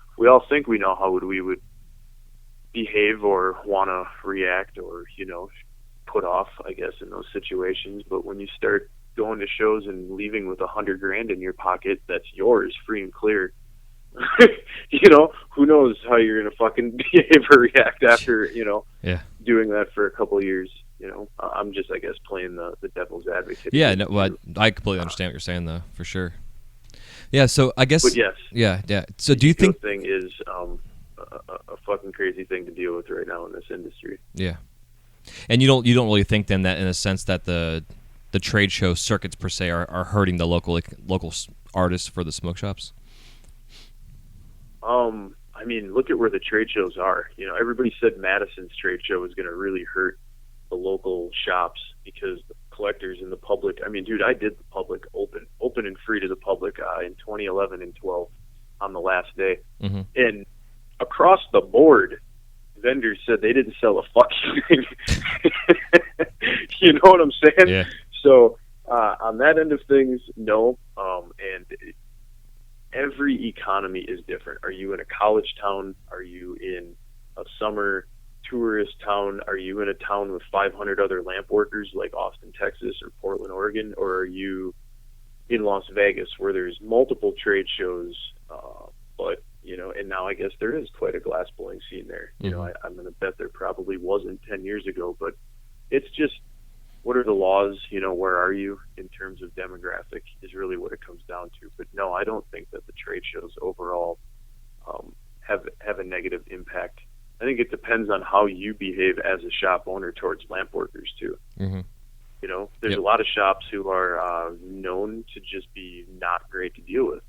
think we know how we would behave or want to react, or put off, I guess, in those situations. But when you start going to shows and leaving with $100,000 in your pocket, that's yours, free and clear. Who knows how you're gonna fucking behave or react after doing that for a couple of years. I'm just, I guess, playing the devil's advocate. Yeah, no, well, I completely understand what you're saying, though, for sure. Yeah, so I guess. But yes. Yeah. So do you think thing is a fucking crazy thing to deal with right now in this industry? Yeah, and you don't really think then that, in a sense, that the trade show circuits per se are hurting the local artists for the smoke shops? I mean, look at where the trade shows are. Everybody said Madison's trade show was going to really hurt the local shops because the collectors and the public. I mean, dude, I did the public open and free to the public in 2011 and 12 on the last day. Mm-hmm. And across the board, vendors said they didn't sell a fucking thing. You know what I'm saying? Yeah. So on that end of things, no. And every economy is different. Are you in a college town? Are you in a summer tourist town? Are you in a town with 500 other lamp workers like Austin, Texas, or Portland, Oregon? Or are you in Las Vegas where there's multiple trade shows? But, and now I guess there is quite a glass blowing scene there. Mm-hmm. I'm going to bet there probably wasn't 10 years ago, but it's just, what are the laws? Where are you in terms of demographic is really what it comes down to. But no, I don't think that the trade shows overall have a negative impact. I think it depends on how you behave as a shop owner towards lamp workers too. Mm-hmm. There's a lot of shops who are known to just be not great to deal with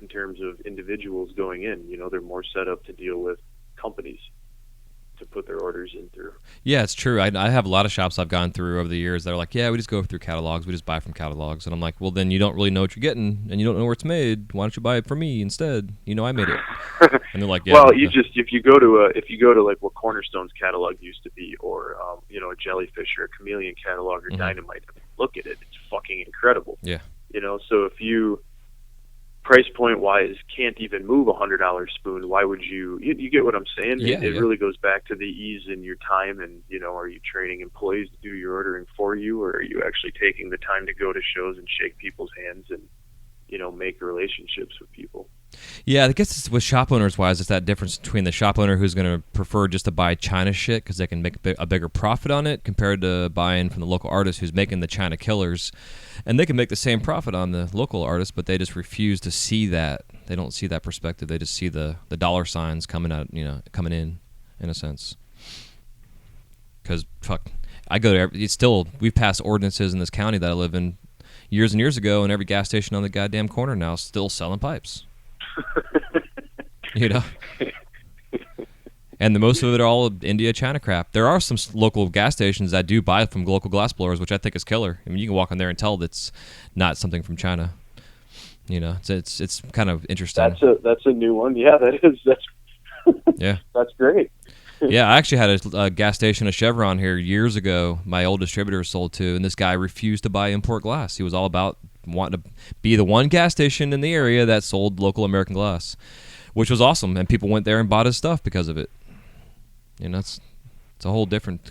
in terms of individuals going in. They're more set up to deal with companies to put their orders in through. Yeah, it's true. I have a lot of shops I've gone through over the years that are like, yeah, we just go through catalogs. We just buy from catalogs. And I'm like, well, then you don't really know what you're getting, and you don't know where it's made. Why don't you buy it from me instead? I made it. And they're like, yeah. Well, if you go to like what Cornerstone's catalog used to be, or a Jellyfish or a Chameleon catalog or Dynamite, look at it. It's fucking incredible. Yeah. So if you price point wise can't even move $100 spoon, why would you get what I'm saying? Yeah, it really goes back to the ease in your time, and are you training employees to do your ordering for you, or are you actually taking the time to go to shows and shake people's hands and make relationships with people? Yeah, I guess it's, with shop owners wise, it's that difference between the shop owner who's going to prefer just to buy China shit because they can make a bigger profit on it, compared to buying from the local artist who's making the China killers, and they can make the same profit on the local artist, but they just refuse to see that. They don't see that perspective. They just see the dollar signs coming out, coming in a sense. Because I go to it's still, we've passed ordinances in this county that I live in years and years ago, and every gas station on the goddamn corner now is still selling pipes. And the most of it are all India China crap. There are some local gas stations that do buy from local glass blowers, which I think is killer. I mean, you can walk in there and tell that's not something from China. It's kind of interesting. That's a new one. Yeah, that is. Yeah, that's great. Yeah, I actually had a gas station, a Chevron here years ago. My old distributor sold to, and this guy refused to buy import glass. He was all about wanting to be the one gas station in the area that sold local American glass, which was awesome. And people went there and bought his stuff because of it. It's a whole different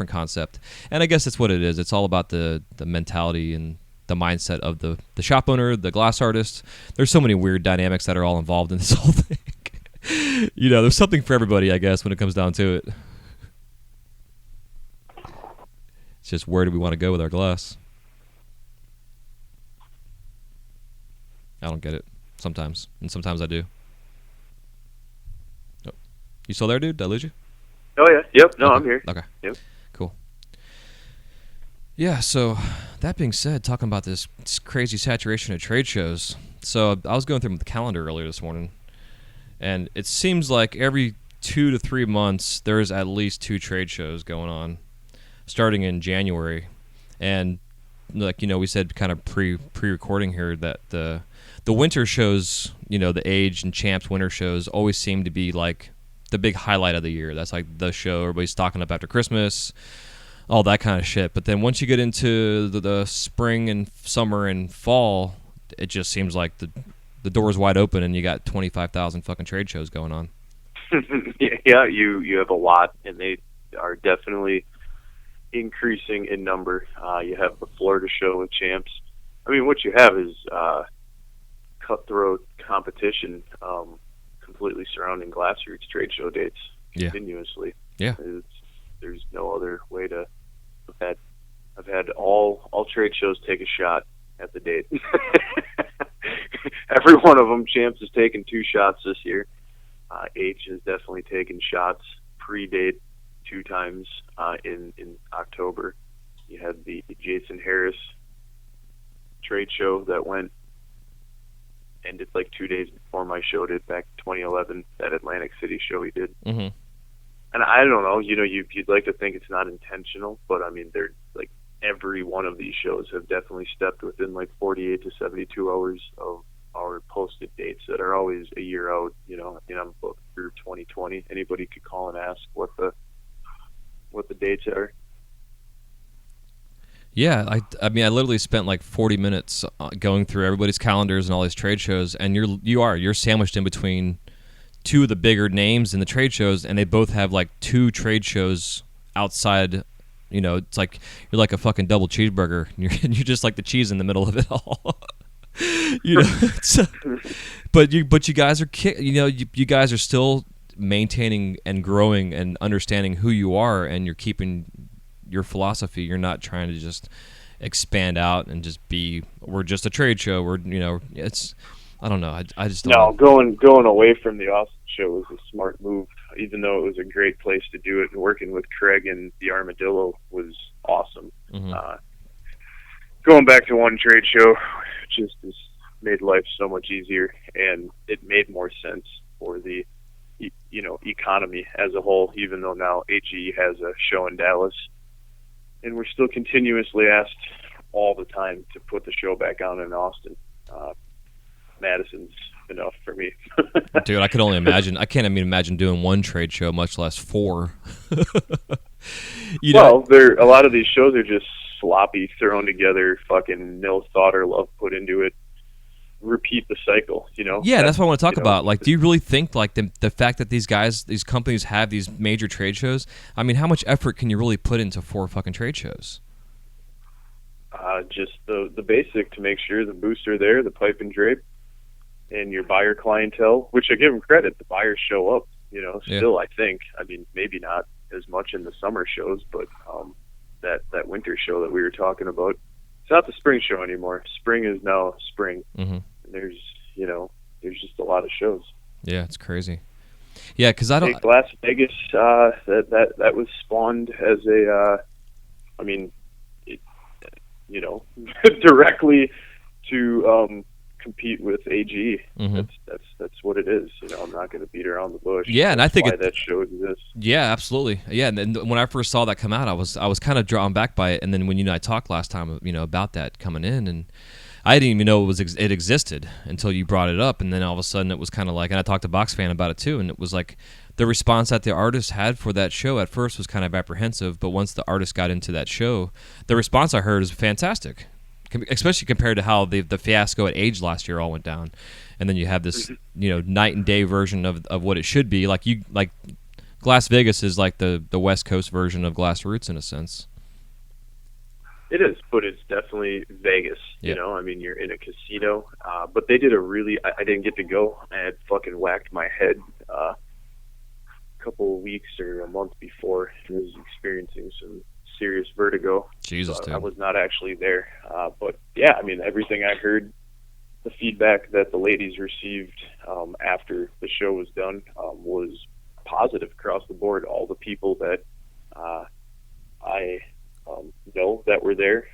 concept. And I guess that's what it is. It's all about the mentality and the mindset of the shop owner, the glass artist. There's so many weird dynamics that are all involved in this whole thing. There's something for everybody, I guess, when it comes down to it. It's just, where do we want to go with our glass? I don't get it sometimes, and sometimes I do. Oh. You still there, dude? Did I lose you? Oh, yeah. Yep. No, okay. I'm here. Okay. Yep. Cool. Yeah, so that being said, talking about this crazy saturation of trade shows. So I was going through the calendar earlier this morning, and it seems like every 2 to 3 months, there's at least 2 trade shows going on, starting in January, and like we said, kind of pre-recording here, that the winter shows, the Age and Champs winter shows always seem to be like the big highlight of the year. That's like the show everybody's stocking up after Christmas, all that kind of shit. But then once you get into the spring and summer and fall, it just seems like the door's wide open and you got 25,000 fucking trade shows going on. Yeah, you have a lot, and they are definitely increasing in number. You have the Florida show with Champs. I mean, what you have is cutthroat competition completely surrounding Glassroots trade show dates continuously. Yeah. There's no other way to. I've had all trade shows take a shot at the date. Every one of them. Champs has taken 2 shots this year. H has definitely taken shots pre-date 2 times in October. You had the Jason Harris trade show that ended like 2 days before my show did back in 2011. That Atlantic City show he did. Mm-hmm. And I don't know, you'd like to think it's not intentional, but I mean, they're like every one of these shows have definitely stepped within like 48 to 72 hours of our posted dates that are always a year out. I'm booked through 2020. Anybody could call and ask what the dates are. Yeah, I mean, I literally spent like 40 minutes going through everybody's calendars and all these trade shows, and you're sandwiched in between 2 of the bigger names in the trade shows, and they both have like 2 trade shows outside. It's like you're like a fucking double cheeseburger, and you're just like the cheese in the middle of it all. But you guys are you guys are still maintaining and growing and understanding who you are, and you're keeping your philosophy. You're not trying to just expand out and just we're just a trade show. It's I don't know. I just don't know. Going away from the Austin show was a smart move, even though it was a great place to do it, and working with Craig and the Armadillo was awesome. Mm-hmm. Going back to one trade show just has made life so much easier, and it made more sense for the economy as a whole, even though now AGE has a show in Dallas, and we're still continuously asked all the time to put the show back on in Austin. Madison's enough for me. Dude, I could only imagine. I can't even imagine doing one trade show, much less 4. A lot of these shows are just sloppy, thrown together, fucking no thought or love put into it. Repeat the cycle, Yeah, that's what I want to talk about. Like, do you really think like the fact that these companies have these major trade shows? I mean, how much effort can you really put into 4 fucking trade shows? Just the basic, to make sure the booths are there, the pipe and drape, and your buyer clientele, which I give them credit, the buyers show up, still. I think, I mean, maybe not as much in the summer shows, but that winter show that we were talking about, it's not the spring show anymore. Spring is now spring. Mm-hmm. And there's just a lot of shows. Yeah, it's crazy. Yeah, because I don't. Las Vegas, that was spawned as directly to compete with AGE. Mm-hmm. That's what it is. I'm not going to beat around the bush. Yeah, and I think that show exists. Yeah, absolutely. Yeah, and then when I first saw that come out, I was kind of drawn back by it. And then when you and I talked last time, about that coming in, and I didn't even know it existed until you brought it up. And then all of a sudden, it was kind of like, and I talked to Box Fan about it too, and it was like the response that the artist had for that show at first was kind of apprehensive, but once the artist got into that show, the response I heard is fantastic. Especially compared to how the fiasco at Age last year all went down, and then you have this night and day version of what it should be. Like Las Vegas is like the West Coast version of Glassroots in a sense. It is, but it's definitely Vegas. Yeah. I mean, you're in a casino, but they did I didn't get to go. I had fucking whacked my head a couple of weeks or a month before. I was experiencing some serious vertigo. Jesus, so dude. I was not actually there. But yeah, I mean, everything I heard, the feedback that the ladies received after the show was done was positive across the board. All the people that I know that were there,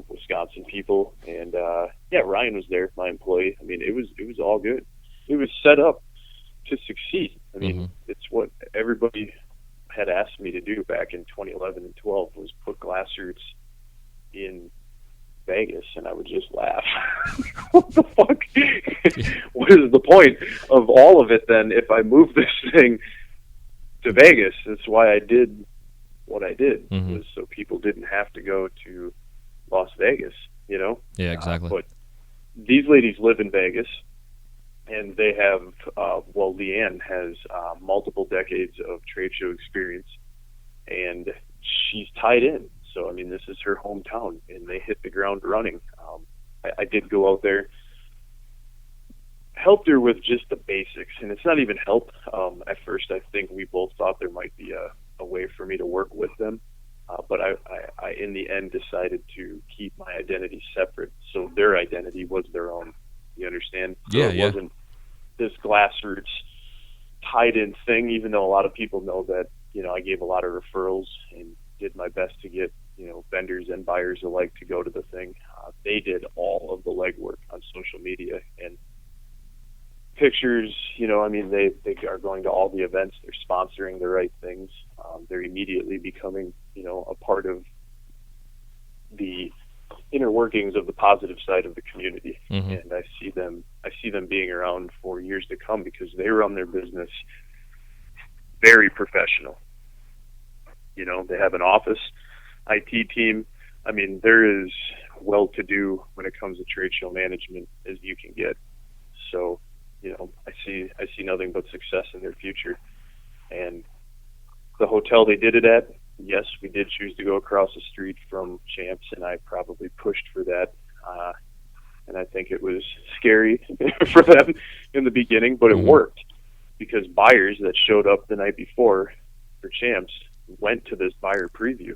Wisconsin people, and Ryan was there, my employee. I mean, it was all good. It was set up to succeed. I mean, it's what everybody had asked me to do back in 2011 and 12 was put Glassroots in Vegas, and I would just laugh. What the fuck? What is the point of all of it then if I move this thing to Vegas? That's why I did what I did, was so people didn't have to go to Las Vegas, you know? Yeah, exactly. But these ladies live in Vegas, and they have, Leanne has multiple decades of trade show experience, and she's tied in. So, I mean, this is her hometown, and they hit the ground running. I did go out there, helped her with just the basics, and it's not even help. At first, I think we both thought there might be a way for me to work with them, but I, in the end, decided to keep my identity separate, so their identity was their own. You understand? So Yeah, it wasn't this Glassroots tied-in thing, even though a lot of people know that, you know, I gave a lot of referrals and did my best to get, you know, vendors and buyers alike to go to the thing. They did all of the legwork on social media and pictures. You know, I mean, they are going to all the events. They're sponsoring the right things. They're immediately becoming, you know, a part of the inner workings of the positive side of the community. And I see them being around for years to come because they run their business very professional. You know, they have an office, IT team. I mean, they're as well-to-do when it comes to trade show management as you can get. So, you know, I see nothing but success in their future. And the hotel they did it at, yes, we did choose to go across the street from Champs, and I probably pushed for that. And I think it was scary for them in the beginning, but it worked because buyers that showed up the night before for Champs went to this buyer preview,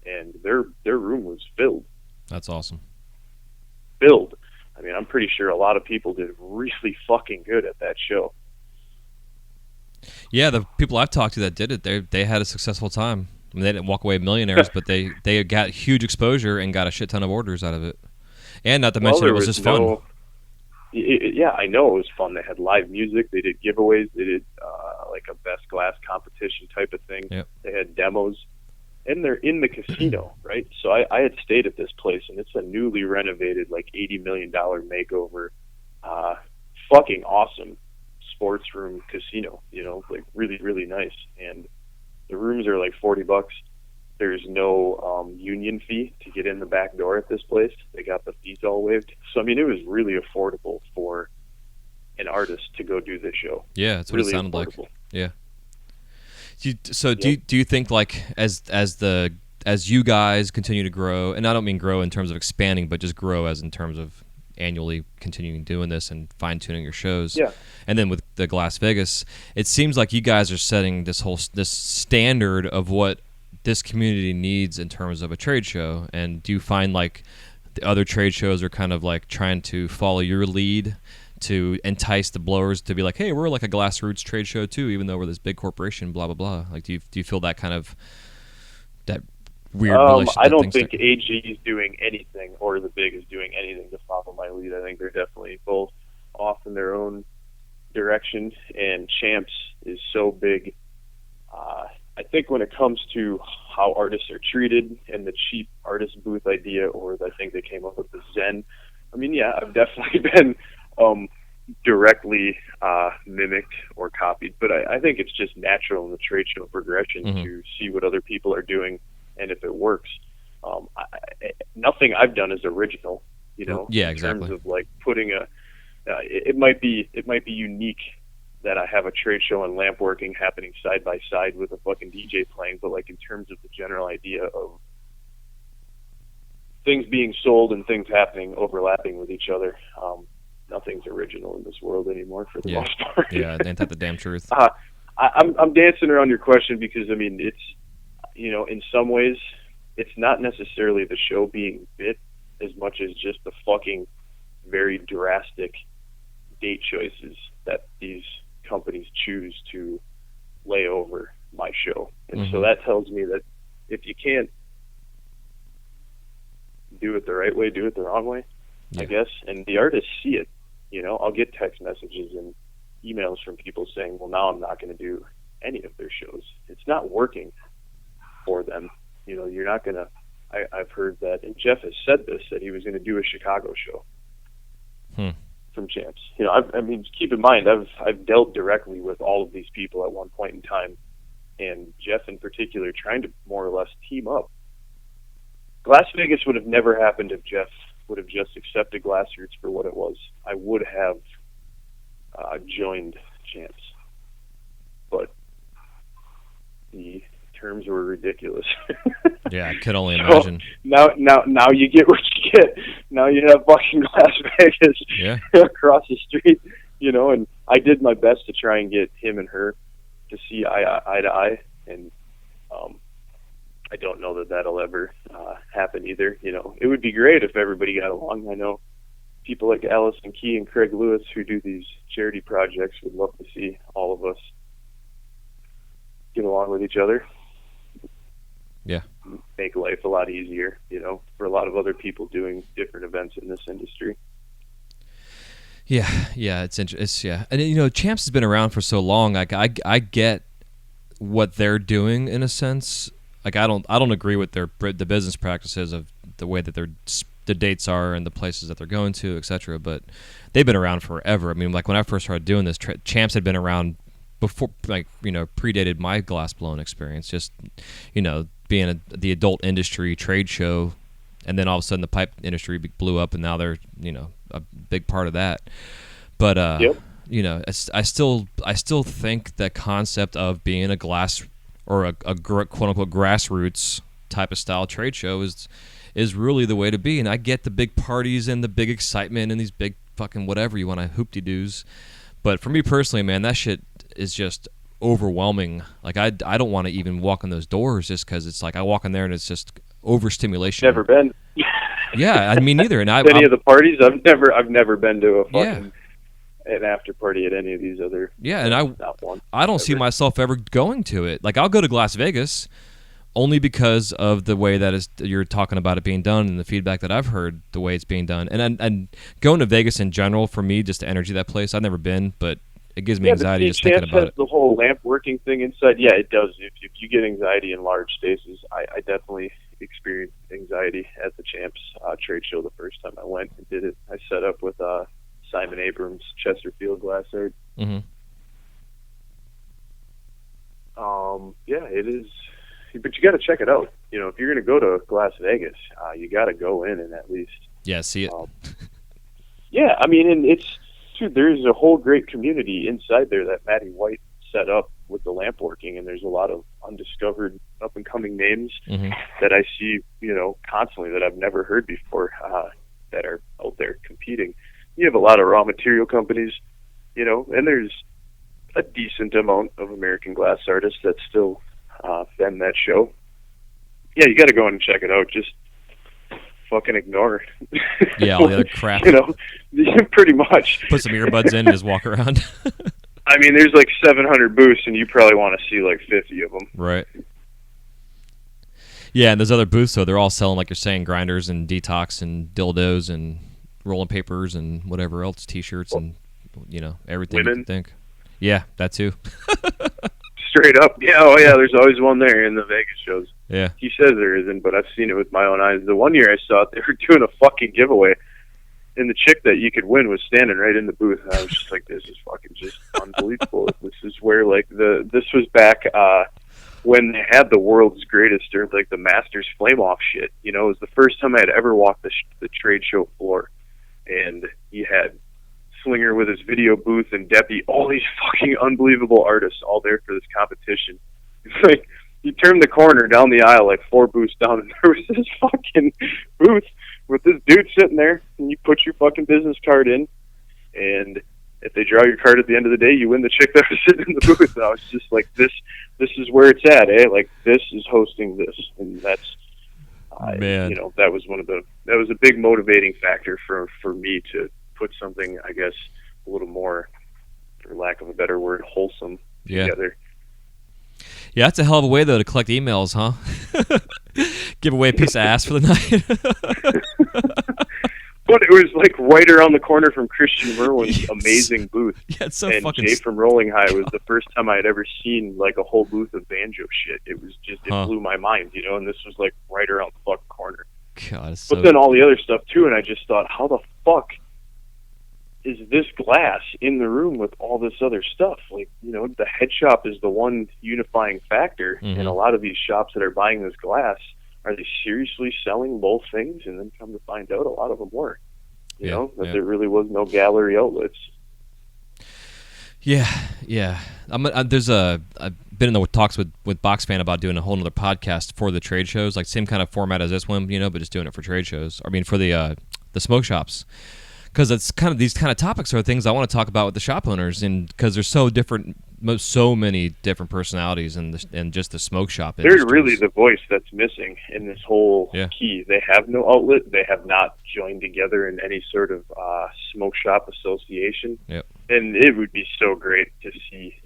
and their room was filled. That's awesome. Filled. I mean, I'm pretty sure a lot of people did really fucking good at that show. Yeah, the people I've talked to that did it, they had a successful time. I mean, they didn't walk away millionaires, but they got huge exposure and got a shit ton of orders out of it. And not to mention, it was just fun. Yeah, I know it was fun. They had live music. They did giveaways. They did like a best glass competition type of thing. Yep. They had demos. And they're in the casino, right? So I had stayed at this place, and it's a newly renovated, like $80 million makeover, fucking awesome sports room casino, you know, like really, really nice. And the rooms are like $40. There's no union fee to get in the back door at this place. They got the fees all waived. So, I mean, it was really affordable for an artist to go do this show. Yeah, that's what really it sounded affordable. like. Yeah. Do you think, like, as you guys continue to grow, and I don't mean grow in terms of expanding, but just grow as in terms of annually continuing doing this and fine-tuning your shows. Yeah. And then with the Glass Vegas, it seems like you guys are setting this standard of what this community needs in terms of a trade show. And do you find like the other trade shows are kind of like trying to follow your lead to entice the blowers to be like, hey, we're like a Glassroots trade show too, even though we're this big corporation, blah blah blah? Like, do you feel that kind of that weird relationship? I don't think AG is doing anything or the Big is doing anything to follow my lead. I think they're definitely both off in their own direction, and Champs is so big. I think when it comes to how artists are treated and the cheap artist booth idea, or I think they came up with the Zen. I mean, yeah, I've definitely been directly mimicked or copied, but I think it's just natural in the trade show progression to see what other people are doing, and if it works. Nothing I've done is original, you know. Yeah, exactly. In terms of like putting it might be unique that I have a trade show and lamp working happening side by side with a fucking DJ playing, but like in terms of the general idea of things being sold and things happening overlapping with each other, nothing's original in this world anymore for the most part. Yeah, ain't that the damn truth? I'm dancing around your question because, I mean, it's, you know, in some ways, it's not necessarily the show being bit as much as just the fucking very drastic date choices that these companies choose to lay over my show. And so that tells me that if you can't do it the right way, do it the wrong way, I guess. And the artists see it. You know, I'll get text messages and emails from people saying, well, now I'm not going to do any of their shows. It's not working for them. You know, you're not going to, I've heard that, and Jeff has said this, that he was going to do a Chicago show from Champs. You know, I mean, keep in mind, I've dealt directly with all of these people at one point in time, and Jeff in particular, trying to more or less team up. Las Vegas would have never happened if Jeff would have just accepted Glassroots for what it was. I would have joined Champs, but the terms were ridiculous. Yeah, I could only imagine. Now you get what you get. Now you have fucking Las Vegas across the street, you know. And I did my best to try and get him and her to see eye to eye, and I don't know that that'll ever happen either. You know, it would be great if everybody got along. I know people like Allison Key and Craig Lewis who do these charity projects would love to see all of us get along with each other. Yeah. Make life a lot easier, you know, for a lot of other people doing different events in this industry. Yeah, it's yeah. And you know, Champs has been around for so long. Like I get what they're doing in a sense. Like I don't agree with the business practices of the way that the dates are and the places that they're going to, etc. But they've been around forever. I mean, like when I first started doing this, Champs had been around before, like, you know, predated my glass blown experience. Just, you know, being the adult industry trade show, and then all of a sudden the pipe industry blew up, and now they're, you know, a big part of that. But you know, I still think that concept of being a glass or a quote unquote grassroots type of style trade show is really the way to be. And I get the big parties and the big excitement and these big fucking whatever you want to hoop-de-doos. But for me personally, man, that shit is just overwhelming. Like I don't want to even walk in those doors just because it's like I walk in there and it's just overstimulation. Never been. Yeah, I mean neither. And any of the parties, I've never been to a fucking an after party at any of these other. Yeah, and I don't see myself ever going to it. Like I'll go to Las Vegas only because of the way that you're talking about it being done and the feedback that I've heard the way it's being done. And going to Vegas in general, for me, just the energy of that place. I've never been, but it gives me anxiety just thinking about it. The whole lamp working thing inside, yeah, it does. If you get anxiety in large spaces, I definitely experienced anxiety at the Champs trade show the first time I went and did it. I set up with Simon Abrams, Chesterfield Glass Art. Mm-hmm. Yeah, it is. But you got to check it out. You know, if you're going to go to Las Vegas, you got to go in and at least see it. Yeah, I mean, and there's a whole great community inside there that Matty White set up with the lamp working, and there's a lot of undiscovered up and coming names that I see, you know, constantly that I've never heard before that are out there competing. You have a lot of raw material companies, you know, and there's a decent amount of American glass artists that still bend that show. Yeah, you got to go in and check it out. Just fucking ignore yeah, all the other crap. You know, pretty much. Put some earbuds in and just walk around. I mean, there's like 700 booths, and you probably want to see like 50 of them. Right. Yeah, and those other booths, though, they're all selling, like you're saying, grinders and detox and dildos and rolling papers and whatever else, T-shirts and, you know, everything women. You can think. Yeah, that too. Straight up. Yeah, oh yeah, there's always one there in the Vegas shows. Yeah. He says there isn't, but I've seen it with my own eyes. The one year I saw it, they were doing a fucking giveaway, and the chick that you could win was standing right in the booth, and I was just like, this is fucking just unbelievable. This is where, like, this was back when they had the world's greatest, or like the Masters flame-off shit. You know, it was the first time I had ever walked the trade show floor, and you had Slinger with his video booth and Deppy, all these fucking unbelievable artists all there for this competition. It's like, you turn the corner down the aisle like 4 booths down, and there was this fucking booth with this dude sitting there, and you put your fucking business card in, and if they draw your card at the end of the day, you win the chick that was sitting in the booth. And I was just like, this is where it's at, eh? Like, this is hosting this, and that's, Man. You know, that was a big motivating factor for me to put something, I guess, a little more, for lack of a better word, wholesome together. Yeah, that's a hell of a way, though, to collect emails, huh? Give away a piece of ass for the night. But it was like right around the corner from Christian Merwin's amazing booth. Yeah, it's so and fucking. Jay from Rolling High was the first time I had ever seen like a whole booth of banjo shit. It was just, it blew my mind, you know. And this was like right around the fucking corner. God, but then all the other stuff too, and I just thought, how the fuck is this glass in the room with all this other stuff? Like, you know, the head shop is the one unifying factor, and a lot of these shops that are buying this glass, are they seriously selling both things? And then come to find out, a lot of them were. You know, that there really was no gallery outlets. Yeah. I've been in the talks with Boxfan about doing a whole nother podcast for the trade shows, like same kind of format as this one, you know, but just doing it for trade shows. I mean, for the smoke shops, because it's kind of these kind of topics are things I want to talk about with the shop owners, and because there's so many different personalities in just the smoke shop industry. They're really the voice that's missing in this whole key. They have no outlet. They have not joined together in any sort of smoke shop association. Yep. And it would be so great to see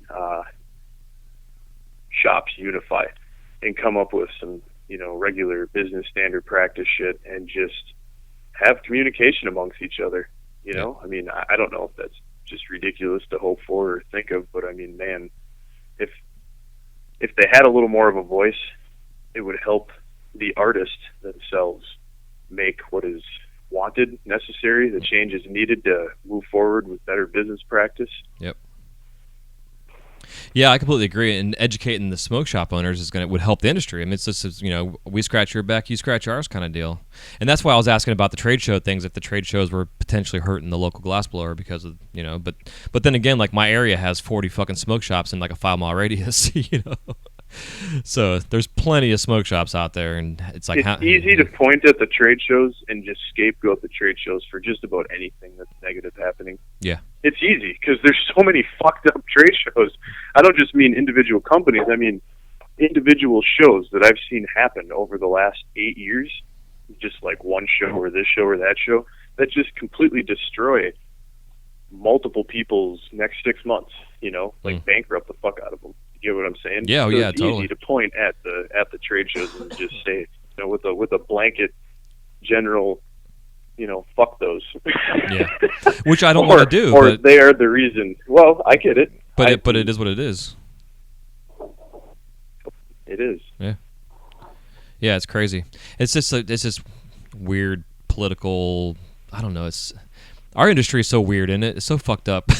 shops unify and come up with some, you know, regular business standard practice shit and just have communication amongst each other. You know, I mean, I don't know if that's just ridiculous to hope for or think of, but I mean, man, if they had a little more of a voice, it would help the artists themselves make what is wanted, necessary, the change is needed to move forward with better business practice. Yep. Yeah, I completely agree. And educating the smoke shop owners would help the industry. I mean, it's just, you know, we scratch your back, you scratch ours kind of deal. And that's why I was asking about the trade show things, if the trade shows were potentially hurting the local glassblower because of, you know, but then again, like my area has 40 fucking smoke shops in like a 5-mile radius, you know. So there's plenty of smoke shops out there, and it's like it's easy to point at the trade shows and just scapegoat the trade shows for just about anything that's negative happening. Yeah, it's easy because there's so many fucked up trade shows. I don't just mean individual companies. I mean individual shows that I've seen happen over the last 8 years. Just like one show or this show or that show that just completely destroy multiple people's next 6 months. You know, like bankrupt the fuck out of them. You get what I'm saying? Yeah, so yeah, it's totally. easy to point at the trade shows and just say, you know, with a blanket general, you know, fuck those. Yeah, which I don't want to do. Or but they are the reason. Well, I get it. But it is what it is. It is. Yeah. Yeah, it's crazy. It's just weird political. I don't know. Our industry is so weird, isn't it? It's so fucked up.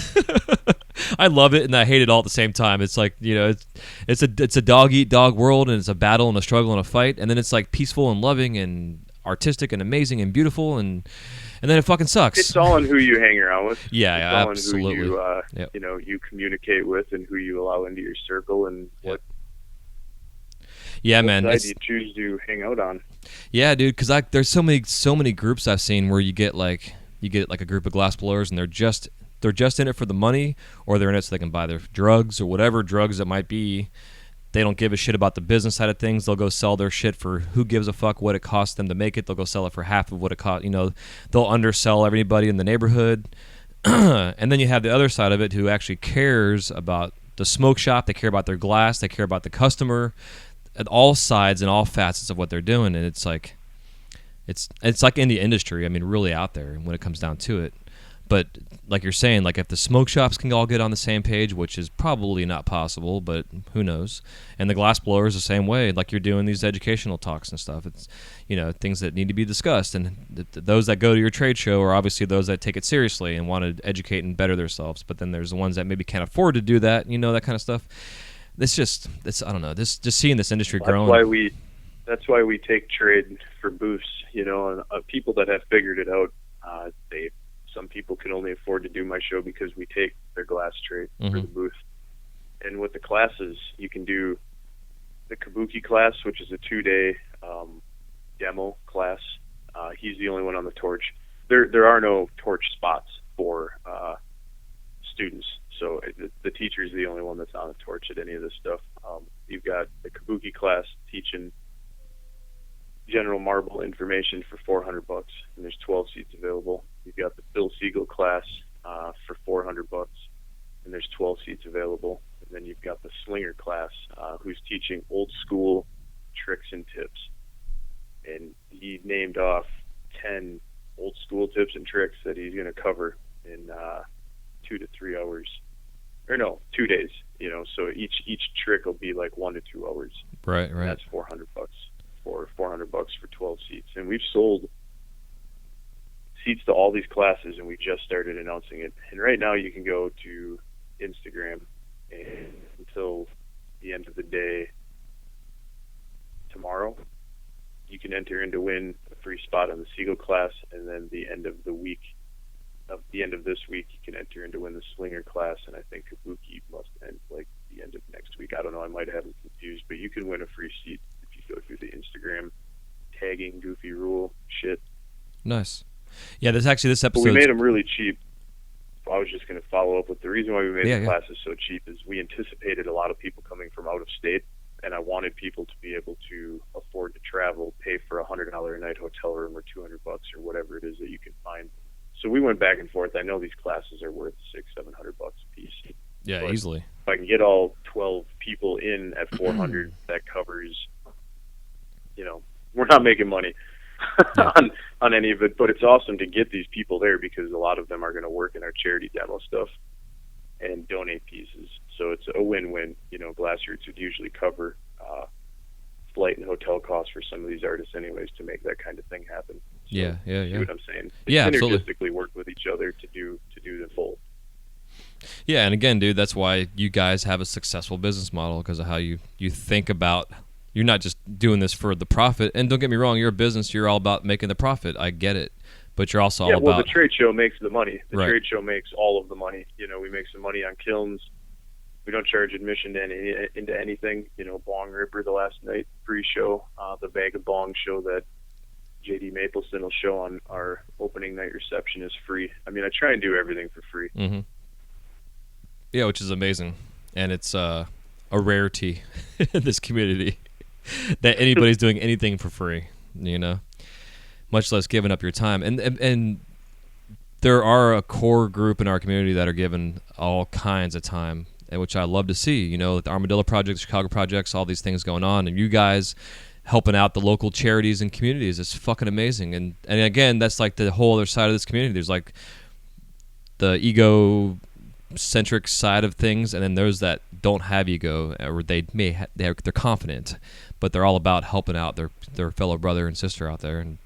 I love it and I hate it all at the same time. It's like, you know, it's a dog eat dog world, and it's a battle and a struggle and a fight, and then it's like peaceful and loving and artistic and amazing and beautiful, and then it fucking sucks. It's all in who you hang around with. Yeah, it's all absolutely. in who you you know, you communicate with and who you allow into your circle and what. Yeah, man. What side you choose to hang out on. Yeah, dude. Because there's so many groups I've seen where you get like a group of glassblowers, and they're just in it for the money, or they're in it so they can buy their drugs or whatever drugs it might be. They don't give a shit about the business side of things. They'll go sell their shit for who gives a fuck what it costs them to make it. They'll go sell it for half of what it costs. You know, they'll undersell everybody in the neighborhood. And then you have the other side of it who actually cares about the smoke shop. They care about their glass. They care about the customer. At all sides and all facets of what they're doing, and it's like in the industry. I mean, really out there when it comes down to it. But like you're saying, like if the smoke shops can all get on the same page, which is probably not possible, but who knows? And the glass blowers the same way. Like you're doing these educational talks and stuff. It's, you know, things that need to be discussed. And those that go to your trade show are obviously those that take it seriously and want to educate and better themselves. But then there's the ones that maybe can't afford to do that. You know, that kind of stuff. It's I don't know. Just seeing this industry growing. That's why we take trade for booths. You know, and people that have figured it out. Some people can only afford to do my show because we take their glass trade for the booth. And with the classes, you can do the Kabuki class, which is a 2-day demo class. He's the only one on the torch. There are no torch spots for students. So the teacher is the only one that's on the torch at any of this stuff. You've got the Kabuki class teaching general marble information for $400, and there's 12 seats available. You've got the Bill Siegel class for $400, and there's 12 seats available. And then you've got the Slinger class, who's teaching old school tricks and tips. And he named off 10 old school tips and he's going to cover in 2 to 3 hours, or no, 2 days. So each trick will be like 1 to 2 hours. Right. And that's $400 for $400 for 12 seats, and we've sold seats to all these classes, and we just started announcing it. And right now, you can go to Instagram, and until the end of the day tomorrow, you can enter in to win a free spot on the Seagull class, and then the end of this week, you can enter in to win the Slinger class, and I think Kabuki must end like the end of next week. I don't know, I might have it confused, but you can win a free seat if you go through the Instagram tagging goofy rule shit. Nice. Yeah, this episode. But we made them really cheap. I was just going to follow up with the reason why we made the classes so cheap is we anticipated a lot of people coming from out of state, and I wanted people to be able to afford to travel, pay for $100 a night hotel room or $200 or whatever it is that you can find. So we went back and forth. I know these classes are worth $600-700 a piece. Yeah, but easily. If I can get all 12 people in at $400, that covers. We're not making money on any of it, but it's awesome to get these people there because a lot of them are going to work in our charity demo stuff and donate pieces. So it's a win-win. Glassroots would usually cover flight and hotel costs for some of these artists anyways to make that kind of thing happen. So, yeah. See what I'm saying? They Absolutely. Synergistically work with each other to do the full. Yeah, and again, dude, that's why you guys have a successful business model because of how you think about. You're not just doing this for the profit. And don't get me wrong, you're a business. You're all about making the profit. I get it. But you're also all about... Yeah, well, the trade show makes the money. The right. trade show makes all of the money. We make some money on kilns. We don't charge admission into anything. Bong Ripper the last night, free show. The Bag of Bong show that J.D. Mapleston will show on our opening night reception is free. I mean, I try and do everything for free. Mm-hmm. Yeah, which is amazing. And it's a rarity in this community. That anybody's doing anything for free, much less giving up your time. And there are a core group in our community that are given all kinds of time, and which I love to see. The Armadillo Project, the Chicago Projects, all these things going on, and you guys helping out the local charities and communities. It's fucking amazing. And again, that's like the whole other side of this community. There's like the ego-centric side of things, and then those that don't have ego, or they're confident, but they're all about helping out their fellow brother and sister out there, and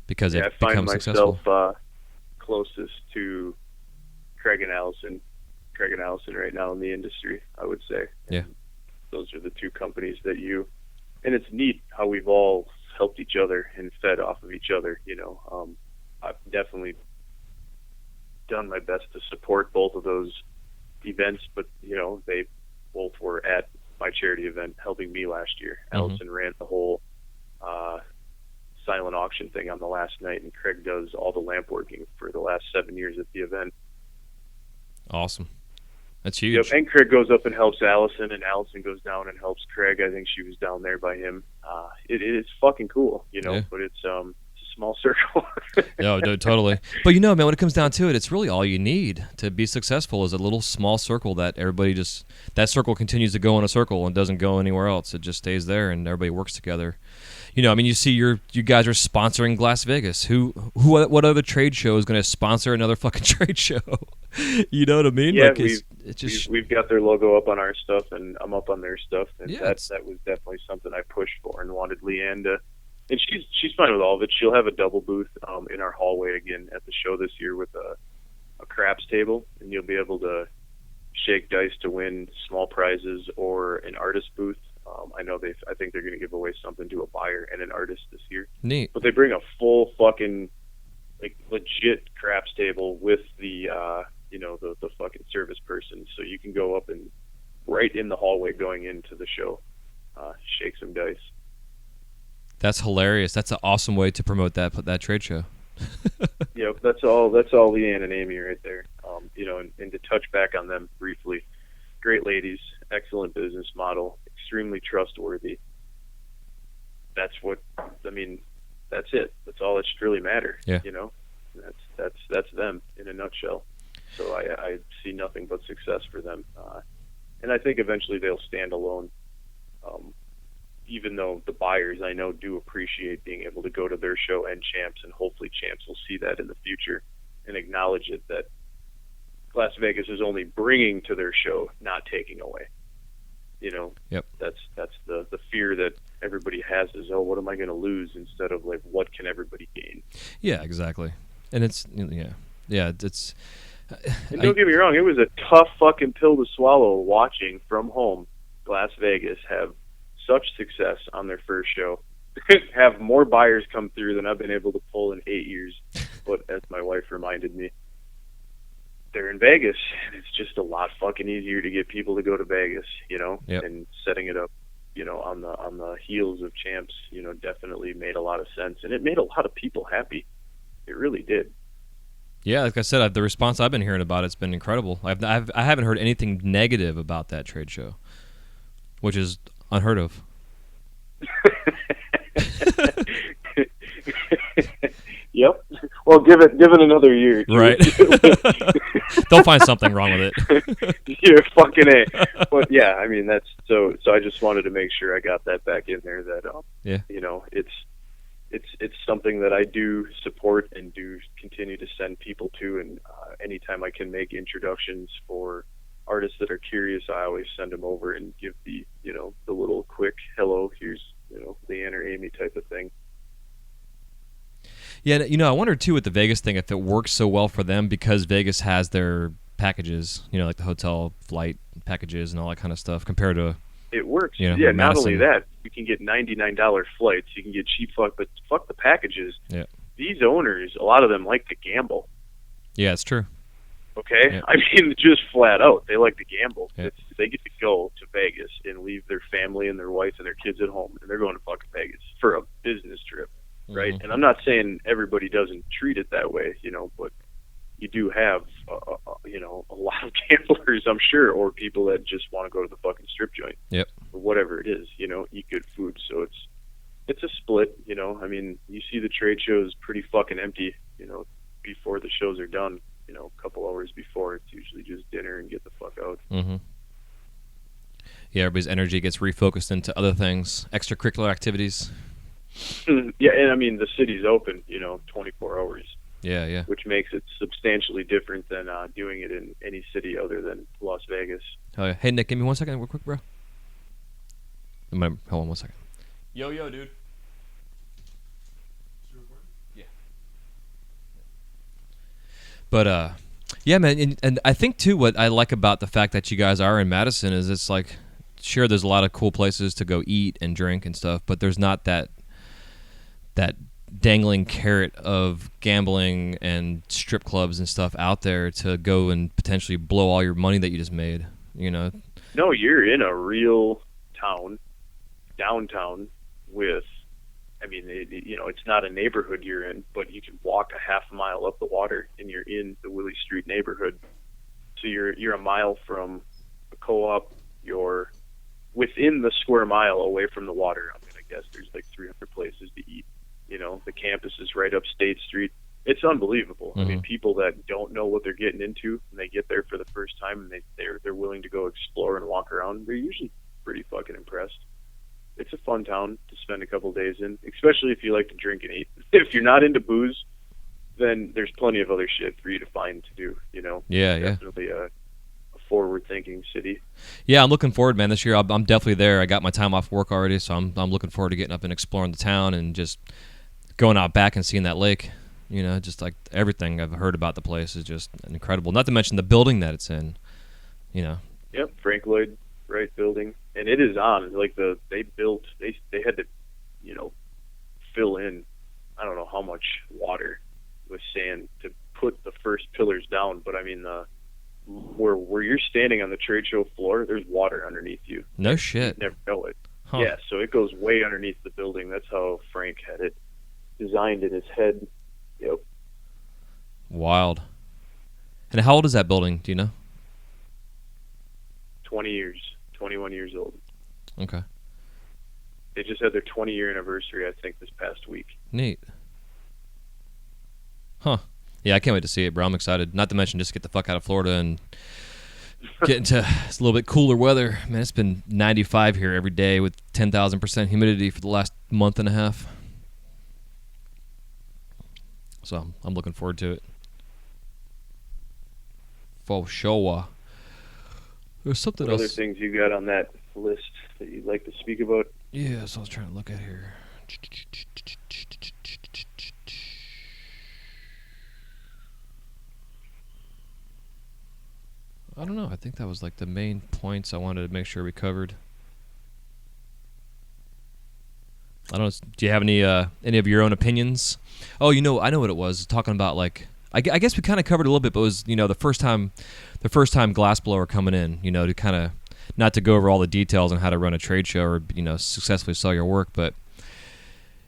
because it becomes successful. I find myself closest to Craig and Allison right now in the industry, I would say. Yeah. And those are the two companies and it's neat how we've all helped each other and fed off of each other. I've definitely done my best to support both of those events, but they both were at my charity event helping me last year. Mm-hmm. Allison ran the whole silent auction thing on the last night, and Craig does all the lamp working for the last 7 years at the event. Awesome. That's huge. Yep, and Craig goes up and helps Allison, and Allison goes down and helps Craig. I think she was down there by him. It is fucking cool, but it's a small circle. No, totally. But man, when it comes down to it, it's really all you need to be successful is a little small circle that everybody that circle continues to go in a circle and doesn't go anywhere else. It just stays there and everybody works together. You see you guys are sponsoring Las Vegas. What other trade show is going to sponsor another fucking trade show? You know what I mean? Yeah, like we've got their logo up on our stuff, and I'm up on their stuff, and yeah, that was definitely something I pushed for and wanted Leanne to. And she's fine with all of it. She'll have a double booth in our hallway again at the show this year with a craps table, and you'll be able to shake dice to win small prizes or an artist booth. I think they're going to give away something to a buyer and an artist this year. Neat. But they bring a full fucking legit craps table with the the fucking service person, so you can go up and right in the hallway going into the show, shake some dice. That's hilarious. That's an awesome way to promote that trade show. Yep, that's all Leanne and Amy right there. And to touch back on them briefly, great ladies, excellent business model, extremely trustworthy. That's it. That's all that should really matter. Yeah. That's them in a nutshell. So I see nothing but success for them. And I think eventually they'll stand alone. Even though the buyers I know do appreciate being able to go to their show and Champs, and hopefully Champs will see that in the future and acknowledge it, that Las Vegas is only bringing to their show, not taking away. You know, Yep. that's the fear that everybody has is, oh, what am I going to lose, instead of like, what can everybody gain? Yeah, exactly. And it's it's. And don't get me wrong, it was a tough fucking pill to swallow watching from home Las Vegas have such success on their first show, have more buyers come through than I've been able to pull in 8 years. But as my wife reminded me, they're in Vegas, and it's just a lot fucking easier to get people to go to Vegas, you know. Yep. And setting it up, you know, on the heels of Champs, you know, definitely made a lot of sense, and it made a lot of people happy. It really did. Yeah, like I said, the response I've been hearing about it's been incredible. I haven't heard anything negative about that trade show, which is unheard of. Yep. Well, give it another year. Right. They'll find something wrong with it. You're fucking A. But yeah, I mean, that's so I just wanted to make sure I got that back in there, that yeah, you know, it's something that I do support and do continue to send people to, and anytime I can make introductions for artists that are curious, I always send them over and give the little quick hello, here's, you know, Leanne or Amy type of thing. Yeah, you know, I wonder too with the Vegas thing if it works so well for them because Vegas has their packages, you know, like the hotel, flight packages, and all that kind of stuff, compared to. It works. You know, yeah, not Madison. only that, you can get $99 flights, you can get cheap fuck, but fuck the packages. Yeah. These owners, a lot of them like to gamble. Yeah, it's true. Okay? Yeah. I mean, just flat out, they like to gamble. Yeah. They get to go to Vegas and leave their family and their wife and their kids at home, and they're going to fucking Vegas for a business trip, right? Mhm. And I'm not saying everybody doesn't treat it that way, you know, but you do have, you know, a lot of gamblers, I'm sure, or people that just want to go to the fucking strip joint. Yep. Or whatever it is, you know, eat good food. So it's a split, you know. I mean, you see the trade shows pretty fucking empty, you know, before the shows are done. You know, a couple hours before, it's usually just dinner and get the fuck out. Mm-hmm. Yeah, everybody's energy gets refocused into other things, extracurricular activities. Yeah, and I mean, the city's open, you know, 24 hours. Yeah, yeah. Which makes it substantially different than doing it in any city other than Las Vegas. Oh, yeah. Hey, Nick, give me 1 second real quick, bro. Hold on 1 second. Yo, dude. Yeah. But, yeah, man, and I think, too, what I like about the fact that you guys are in Madison is it's like, sure, there's a lot of cool places to go eat and drink and stuff, but there's not that dangling carrot of gambling and strip clubs and stuff out there to go and potentially blow all your money that you just made, you know? No, you're in a real town, downtown, with, I mean, you know, it's not a neighborhood you're in, but you can walk a half mile up the water and you're in the Willie Street neighborhood. So you're a mile from a co-op, you're within the square mile away from the water. I'm going to guess there's like 300 places to eat. You know, the campus is right up State Street. It's unbelievable. Mm-hmm. I mean, people that don't know what they're getting into, and they get there for the first time, and they're willing to go explore and walk around, they're usually pretty fucking impressed. It's a fun town to spend a couple days in, especially if you like to drink and eat. If you're not into booze, then there's plenty of other shit for you to find to do, you know? Yeah, Definitely a forward-thinking city. Yeah, I'm looking forward, man. This year, I'm definitely there. I got my time off work already, so I'm looking forward to getting up and exploring the town and just going out back and seeing that lake. You know, just like everything I've heard about the place is just incredible. Not to mention the building that it's in. You know. Yep, Frank Lloyd Wright building, and it is on. Like they had to, you know, fill in, I don't know how much water with sand to put the first pillars down, but I mean where you're standing on the trade show floor, there's water underneath you. No shit. You never know it. Huh. Yeah, so it goes way underneath the building. That's how Frank had it designed in his head. Yep. Wild. And how old is that building? Do you know? 20 years. 21 years old. Okay. They just had their 20-year anniversary, I think, this past week. Neat. Huh. Yeah, I can't wait to see it, bro. I'm excited. Not to mention just get the fuck out of Florida and get into it's a little bit cooler weather. Man, it's been 95 here every day with 10,000% humidity for the last month and a half. So I'm looking forward to it. For sure. There's something What other else. things you got on that list that you'd like to speak about? Yeah, so I was trying to look at here. I don't know. I think that was like the main points I wanted to make sure we covered. I don't know. Do you have any of your own opinions? Oh, I know what it was. Talking about like, I guess we kind of covered it a little bit, but it was the first time glassblower coming in. To kind of not to go over all the details on how to run a trade show or successfully sell your work, but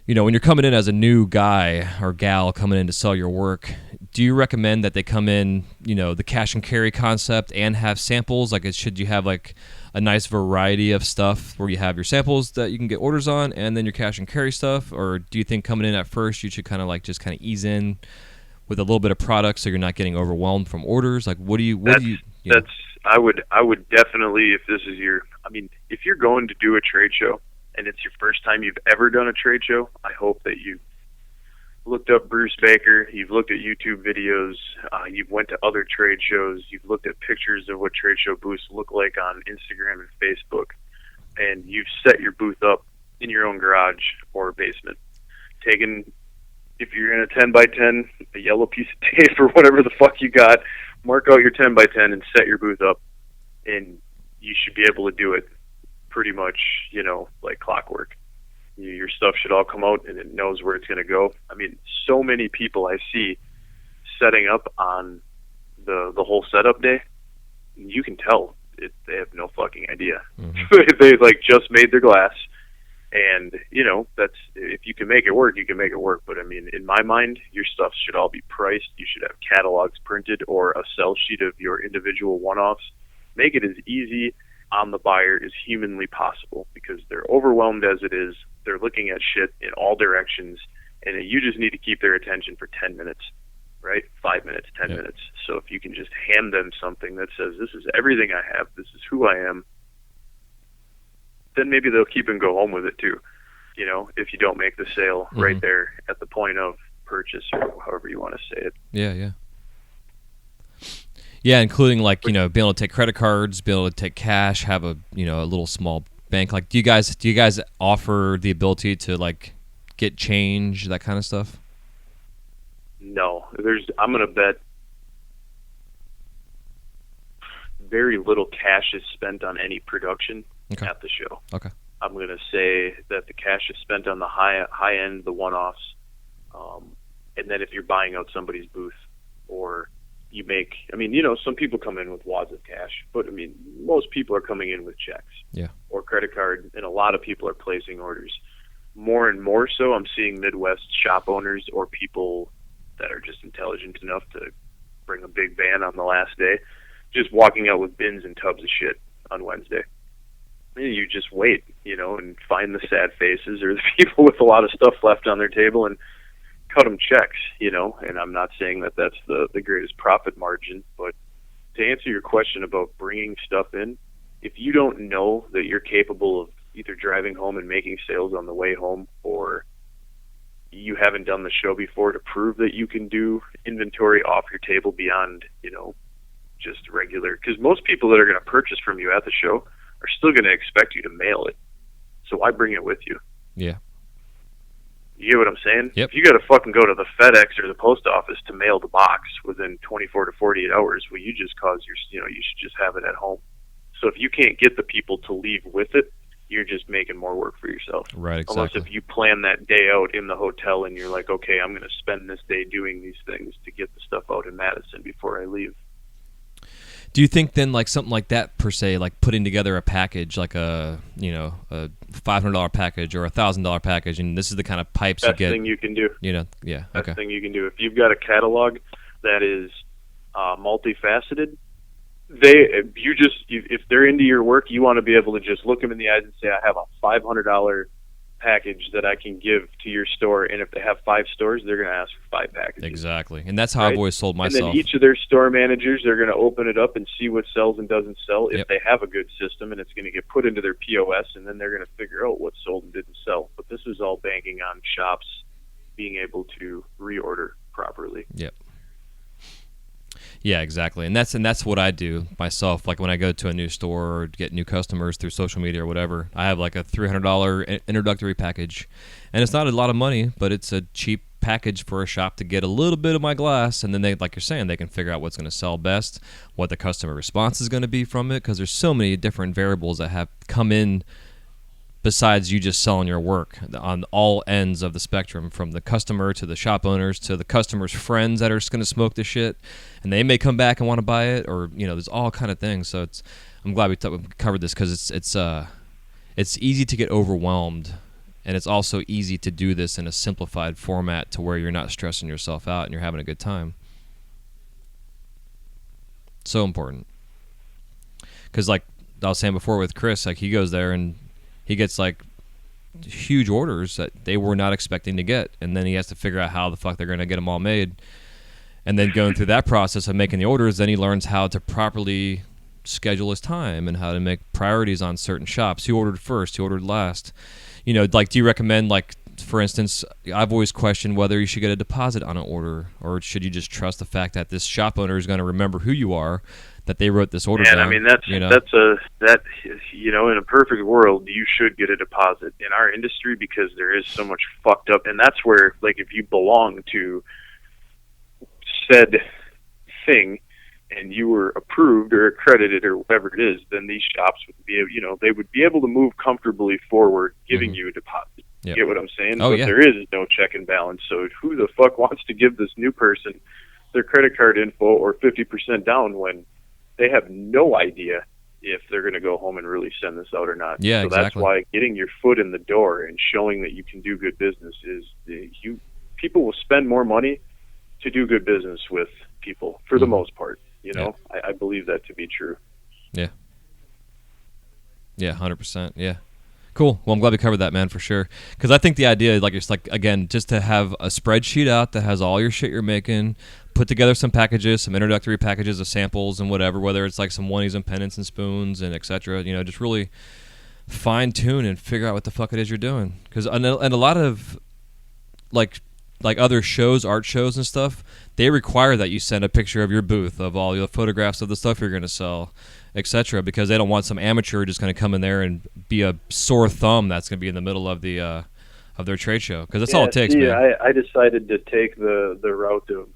when you're coming in as a new guy or gal coming in to sell your work, do you recommend that they come in, the cash and carry concept and have samples? Like, should you have like a nice variety of stuff where you have your samples that you can get orders on and then your cash and carry stuff? Or do you think coming in at first you should kind of ease in with a little bit of product so you're not getting overwhelmed from orders? Like, I would definitely, if this is if you're going to do a trade show and it's your first time you've ever done a trade show, I hope that you've looked up Bruce Baker, you've looked at YouTube videos, you've went to other trade shows, you've looked at pictures of what trade show booths look like on Instagram and Facebook, and you've set your booth up in your own garage or basement. If you're in a 10 by 10, a yellow piece of tape or whatever the fuck you got, mark out your 10 by 10 and set your booth up, and you should be able to do it pretty much, like clockwork. Your stuff should all come out and it knows where it's going to go. I mean, so many people I see setting up on the whole setup day, you can tell they have no fucking idea. Mm-hmm. They just made their glass, and that's, if you can make it work, you can make it work. But I mean, in my mind, your stuff should all be priced. You should have catalogs printed or a sell sheet of your individual one-offs. Make it as easy on the buyer as humanly possible, because they're overwhelmed as it is. They're looking at shit in all directions, and you just need to keep their attention for 10 minutes, right? 5 minutes, 10 minutes. So if you can just hand them something that says, this is everything I have, this is who I am, then maybe they'll keep and go home with it too. If you don't make the sale right there at the point of purchase, or however you want to say it. Yeah. Yeah, including being able to take credit cards, be able to take cash, have a a little small bank. Like, do you guys offer the ability to get change, that kind of stuff? No, I'm gonna bet very little cash is spent on any production at the show. Okay. I'm gonna say that the cash is spent on the high end, the one-offs, and then if you're buying out somebody's booth, or you make, some people come in with wads of cash, but most people are coming in with checks, or credit card, and a lot of people are placing orders. More and more so, I'm seeing Midwest shop owners or people that are just intelligent enough to bring a big van on the last day, just walking out with bins and tubs of shit on Wednesday. And you just wait, and find the sad faces or the people with a lot of stuff left on their table and cut them checks, and I'm not saying that that's the greatest profit margin, but to answer your question about bringing stuff in, if you don't know that you're capable of either driving home and making sales on the way home, or you haven't done the show before to prove that you can do inventory off your table beyond, just regular, because most people that are going to purchase from you at the show are still going to expect you to mail it. So why bring it with you? Yeah. You get what I'm saying? Yep. If you got to fucking go to the FedEx or the post office to mail the box within 24 to 48 hours, well, you just cause you should just have it at home. So if you can't get the people to leave with it, you're just making more work for yourself. Right, exactly. Unless if you plan that day out in the hotel and you're like, okay, I'm going to spend this day doing these things to get the stuff out in Madison before I leave. Do you think then something like that per se, putting together a package, like a $500 package or $1,000 package, and this is the kind of pipes you get? Best thing you can do. Best thing you can do. If you've got a catalog that is multifaceted, if they're into your work, you want to be able to just look them in the eyes and say, I have a $500 package that I can give to your store, and if they have 5 stores, they're going to ask for 5 packages. Exactly, and that's how I've always sold myself. And then each of their store managers, they're going to open it up and see what sells and doesn't sell if they have a good system, and it's going to get put into their POS, and then they're going to figure out what sold and didn't sell. But this is all banking on shops being able to reorder properly. Yep. Yeah, exactly. And that's what I do myself. Like when I go to a new store or get new customers through social media or whatever, I have like a $300 introductory package. And it's not a lot of money, but it's a cheap package for a shop to get a little bit of my glass, and then they, like you're saying, they can figure out what's going to sell best, what the customer response is going to be from it, because there's so many different variables that have come in besides you just selling your work on all ends of the spectrum, from the customer to the shop owners to the customer's friends that are just going to smoke the shit, and they may come back and want to buy it, or there's all kind of things. So I'm glad we covered this, because it's easy to get overwhelmed, and it's also easy to do this in a simplified format to where you're not stressing yourself out and you're having a good time. So important. Because like I was saying before with Chris, like he goes there and he gets like huge orders that they were not expecting to get, and then he has to figure out how the fuck they're going to get them all made. And then going through that process of making the orders, then he learns how to properly schedule his time and how to make priorities on certain shops. Who ordered first? Who ordered last? Like, do you recommend, like, for instance, I've always questioned whether you should get a deposit on an order, or should you just trust the fact that this shop owner is going to remember who you are, that they wrote this order down. I mean, in a perfect world, you should get a deposit in our industry, because there is so much fucked up, and that's where, like, if you belong to said thing and you were approved or accredited or whatever it is, then these shops would be, they would be able to move comfortably forward, giving you a deposit. Yep. Get what I'm saying? Oh, but yeah. There is no check and balance. So who the fuck wants to give this new person their credit card info or 50% down when they have no idea if they're going to go home and really send this out or not? Yeah, so exactly. That's why getting your foot in the door and showing that you can do good business is people will spend more money to do good business with people for the most part. Yeah. I believe that to be true. Yeah. Yeah, 100%. Yeah. Cool. Well, I'm glad we covered that, man, for sure. Because I think the idea, like, it's like, again, just to have a spreadsheet out that has all your shit you're making, put together some packages, some introductory packages of samples and whatever, whether it's like some oneies and pennants and spoons and et cetera, just really fine tune and figure out what the fuck it is you're doing. Because and a lot of like other shows, art shows and stuff, they require that you send a picture of your booth, of all your photographs of the stuff you're going to sell, etc., because they don't want some amateur just going to come in there and be a sore thumb that's going to be in the middle of the of their trade show, because that's all it takes, man. I decided to take the route of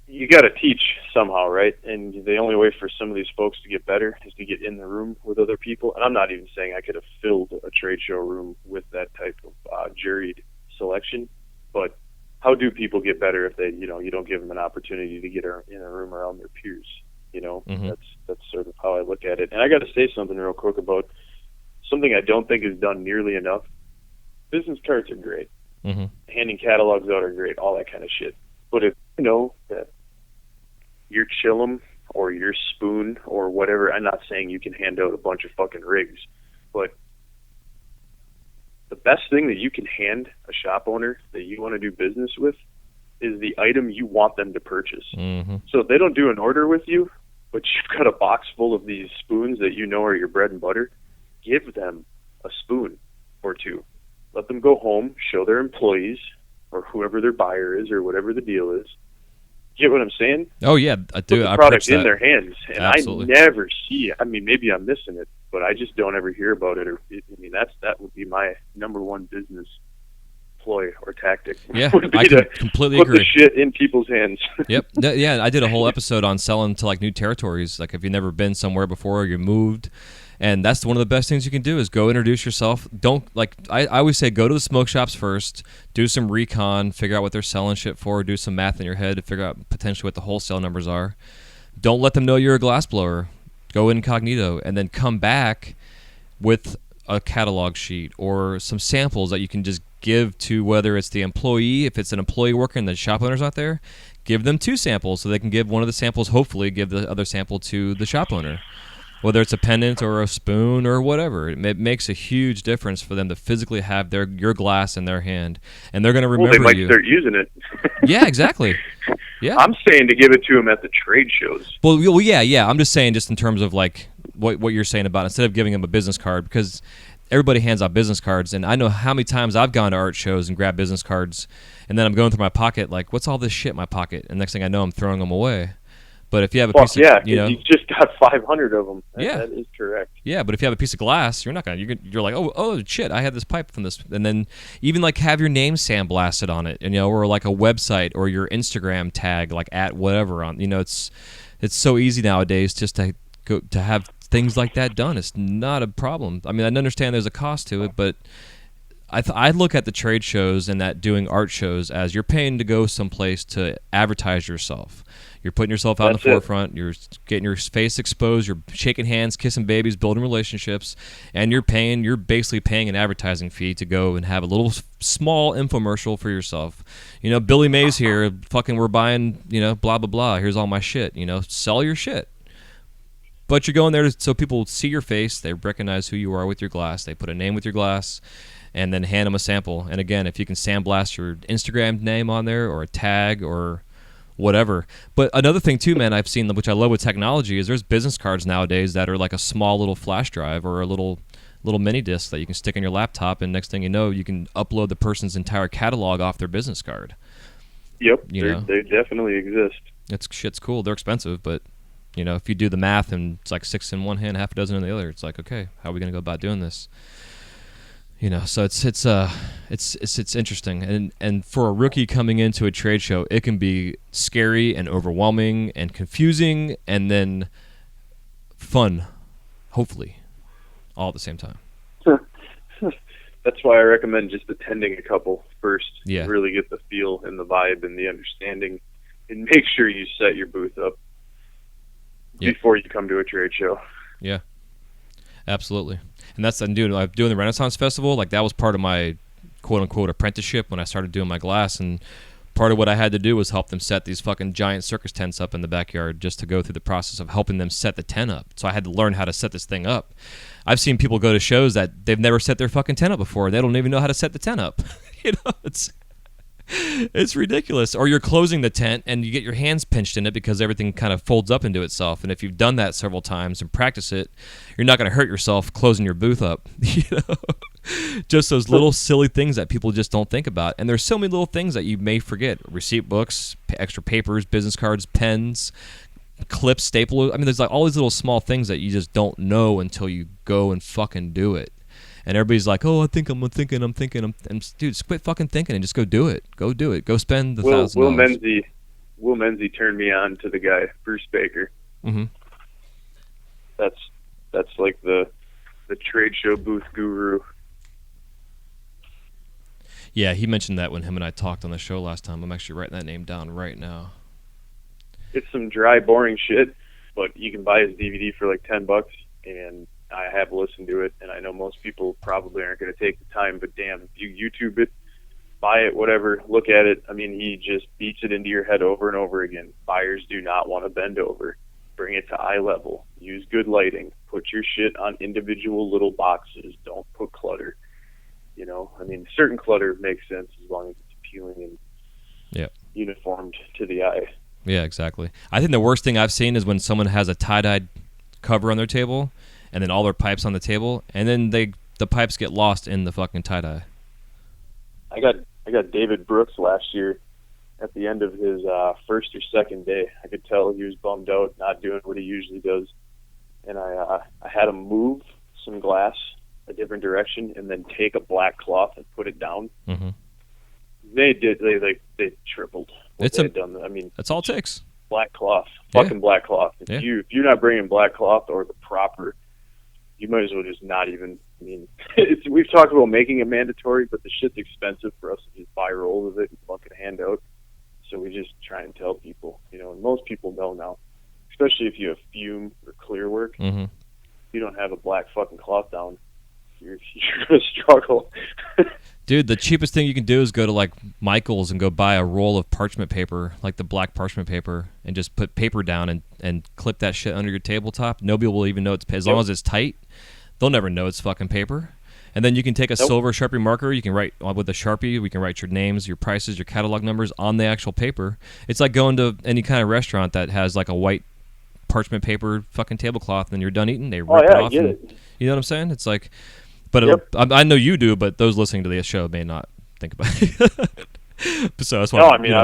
you got to teach somehow, right? And the only way for some of these folks to get better is to get in the room with other people. And I'm not even saying I could have filled a trade show room with that type of juried selection, but how do people get better if they, you don't give them an opportunity to get in a room around their peers? That's sort of how I look at it. And I got to say something real quick about something I don't think is done nearly enough. Business cards are great. Handing catalogs out are great, all that kind of shit. But if you know that your chillum or your spoon or whatever, I'm not saying you can hand out a bunch of fucking rigs, but the best thing that you can hand a shop owner that you want to do business with is the item you want them to purchase. So if they don't do an order with you, but you've got a box full of these spoons that are your bread and butter, give them a spoon or two. Let them go home, show their employees or whoever their buyer is or whatever the deal is. Get what I'm saying? Oh, yeah, I do. Put the product in their hands. And Absolutely. I never see it. I mean, maybe I'm missing it, but I just don't ever hear about it. That would be my number one business ploy or tactic. Yeah, I can completely put agree. The shit in people's hands. Yep. Yeah, I did a whole episode on selling to like new territories. Like if you've never been somewhere before, or you moved, and that's one of the best things you can do is go introduce yourself. Don't I always say go to the smoke shops first, do some recon, figure out what they're selling shit for, do some math in your head to figure out potentially what the wholesale numbers are. Don't let them know you're a glass blower. Go incognito, and then come back with a catalog sheet or some samples that you can just give to, whether it's the employee, if it's an employee worker and the shop owner's not there, give them 2 samples so they can give one of the samples, hopefully give the other sample to the shop owner. Whether it's a pendant or a spoon or whatever, it makes a huge difference for them to physically have your glass in their hand, and they're going to remember you. Well, they might start using it. Yeah, exactly. Yeah. I'm saying to give it to them at the trade shows. Well, yeah. I'm just saying, just in terms of like what you're saying about, instead of giving them a business card, because everybody hands out business cards, and I know how many times I've gone to art shows and grabbed business cards, and then I'm going through my pocket like, what's all this shit in my pocket? And next thing I know, I'm throwing them away. But if you have a piece of, you just got 500 of them. That is correct. Yeah, but if you have a piece of glass, you're not gonna. You're like, oh shit, I had this pipe from this, and then even like have your name sandblasted on it, and or like a website or your Instagram tag, like at whatever on. It's so easy nowadays just to go to have things like that done. It's not a problem. I mean, I understand there's a cost to it, but I look at the trade shows and that doing art shows as you're paying to go someplace to advertise yourself. You're putting yourself out in the forefront. You're getting your face exposed. You're shaking hands, kissing babies, building relationships, and you're basically paying an advertising fee to go and have a little small infomercial for yourself. Billy Mays here. Fucking, we're buying. Blah blah blah. Here's all my shit. Sell your shit. But you're going there so people see your face. They recognize who you are with your glass. They put a name with your glass, and then hand them a sample. And again, if you can sandblast your Instagram name on there or a tag or whatever. But another thing too, man, I've seen, which I love with technology, is there's business cards nowadays that are like a small little flash drive or a little mini disc that you can stick in your laptop, and next thing you know, you can upload the person's entire catalog off their business card. Yep, they definitely exist. Shit's cool. They're expensive, but if you do the math and it's like 6 in one hand, half a dozen in the other, it's like, okay, how are we gonna go about doing this? So it's interesting, and for a rookie coming into a trade show, it can be scary and overwhelming and confusing, and then fun, hopefully, all at the same time. That's why I recommend just attending a couple first. Yeah. Really get the feel and the vibe and the understanding, and make sure you set your booth up before you come to a trade show. Yeah. Absolutely. And that's I'm doing the Renaissance Festival. Like, that was part of my quote unquote apprenticeship when I started doing my glass, and part of what I had to do was help them set these fucking giant circus tents up in the backyard, just to go through the process of helping them set the tent up. So I had to learn how to set this thing up. I've seen people go to shows that they've never set their fucking tent up before. They don't even know how to set the tent up. It's ridiculous. Or you're closing the tent and you get your hands pinched in it because everything kind of folds up into itself. And if you've done that several times and practice it, you're not going to hurt yourself closing your booth up. Just those little silly things that people just don't think about. And there's so many little things that you may forget. Receipt books, extra papers, business cards, pens, clips, staplers. I mean, there's like all these little small things that you just don't know until you go and fucking do it. And everybody's like, "Oh, I'm thinking." And dude, just quit fucking thinking and just go do it. Go do it. Go spend the $1,000. Will Menzies turned me on to the guy Bruce Baker. Mm-hmm. That's like the trade show booth guru. Yeah, he mentioned that when him and I talked on the show last time. I'm actually writing that name down right now. It's some dry, boring shit, but you can buy his DVD for like $10, and I have listened to it, and I know most people probably aren't going to take the time, but damn, if you YouTube it, buy it, whatever, look at it. I mean, he just beats it into your head over and over again. Buyers do not want to bend over. Bring it to eye level. Use good lighting. Put your shit on individual little boxes. Don't put clutter. I mean, certain clutter makes sense as long as it's appealing and uniformed to the eye. Yeah, exactly. I think the worst thing I've seen is when someone has a tie-dyed cover on their table, and then all their pipes on the table, and then the pipes get lost in the fucking tie-dye. I got David Brooks last year at the end of his first or second day. I could tell he was bummed out, not doing what he usually does. And I had him move some glass a different direction and then take a black cloth and put it down. Mm-hmm. They tripled what they had done. I mean, that's all it takes. Black cloth, fucking black cloth. If you're not bringing black cloth or the proper, you might as well just not even. I mean, we've talked about making it mandatory, but the shit's expensive for us to just buy rolls of it and fucking hand out. So we just try and tell people, and most people know now, especially if you have fume or clear work. Mm-hmm. If you don't have a black fucking cloth down, you're going to struggle. Dude, the cheapest thing you can do is go to like Michael's and go buy a roll of parchment paper, like the black parchment paper, and just put paper down and clip that shit under your tabletop. Nobody will even know it's as long as it's tight. They'll never know it's fucking paper. And then you can take a silver Sharpie marker. You can write with a Sharpie. We can write your names, your prices, your catalog numbers on the actual paper. It's like going to any kind of restaurant that has like a white parchment paper fucking tablecloth, and you're done eating. They rip it off. You know what I'm saying? It's like. But Yep. I know you do, but those listening to the show may not think about it. So that's why. No, I mean,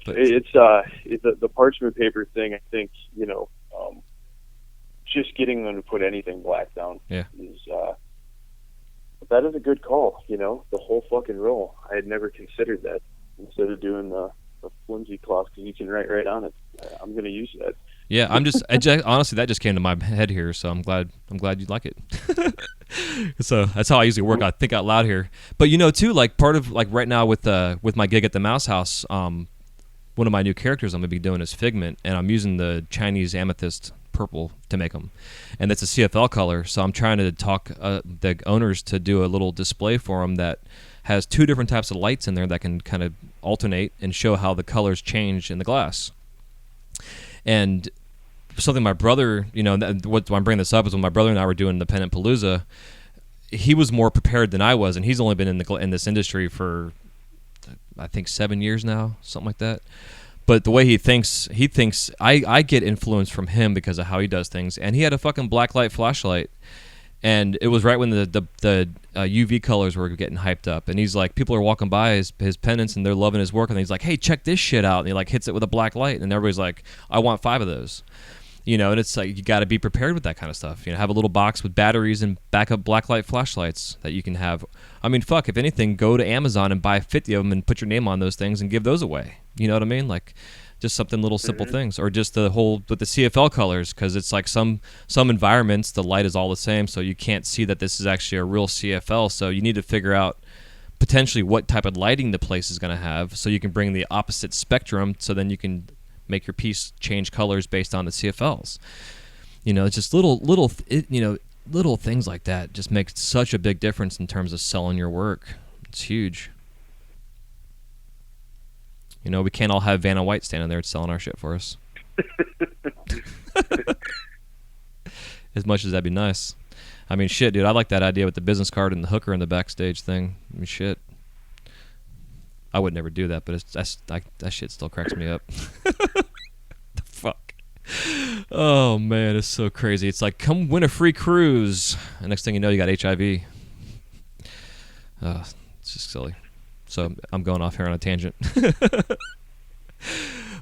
it's the parchment paper thing. I think just getting them to put anything black down Yeah. is that is a good call. The whole fucking roll. I had never considered that instead of doing the flimsy cloth because you can write right on it. I'm going to use that. Yeah, honestly, that just came to my head here, so I'm glad you like it. So that's how I usually work. I think out loud here, but too, like part of like right now with my gig at the Mouse House, one of my new characters I'm gonna be doing is Figment, and I'm using the Chinese amethyst purple to make them, and that's a CFL color. So I'm trying to talk the owners to do a little display for them that has two different types of lights in there that can kind of alternate and show how the colors change in the glass. And something my brother, what I'm bringing this up is when my brother and I were doing the Pennant Palooza, he was more prepared than I was, and he's only been in this industry for I think 7 years now, something like that. But the way he thinks I get influence from him because of how he does things. And he had a fucking blacklight flashlight, and it was right when the UV colors were getting hyped up. And he's like, people are walking by his pennants and they're loving his work, and he's like, hey, check this shit out. And he like hits it with a black light, and everybody's like, I want 5 of those. And it's like you got to be prepared with that kind of stuff. Have a little box with batteries and backup blacklight flashlights that you can have. I mean, fuck, if anything, go to Amazon and buy 50 of them and put your name on those things and give those away. You know what I mean? Like just something little simple things, or just the whole with the CFL colors, because it's like some environments the light is all the same, so you can't see that this is actually a real CFL. So you need to figure out potentially what type of lighting the place is going to have, so you can bring the opposite spectrum, so then you can make your piece change colors based on the CFLs. It's just little things like that just make such a big difference in terms of selling your work. It's huge. We can't all have Vanna White standing there selling our shit for us. As much as that'd be nice. I mean, shit, dude, I like that idea with the business card and the hooker in the backstage thing. I mean, shit. I would never do that, but that shit still cracks me up. The fuck? Oh, man, it's so crazy. It's like, come win a free cruise. And next thing you know, you got HIV. It's just silly. So I'm going off here on a tangent.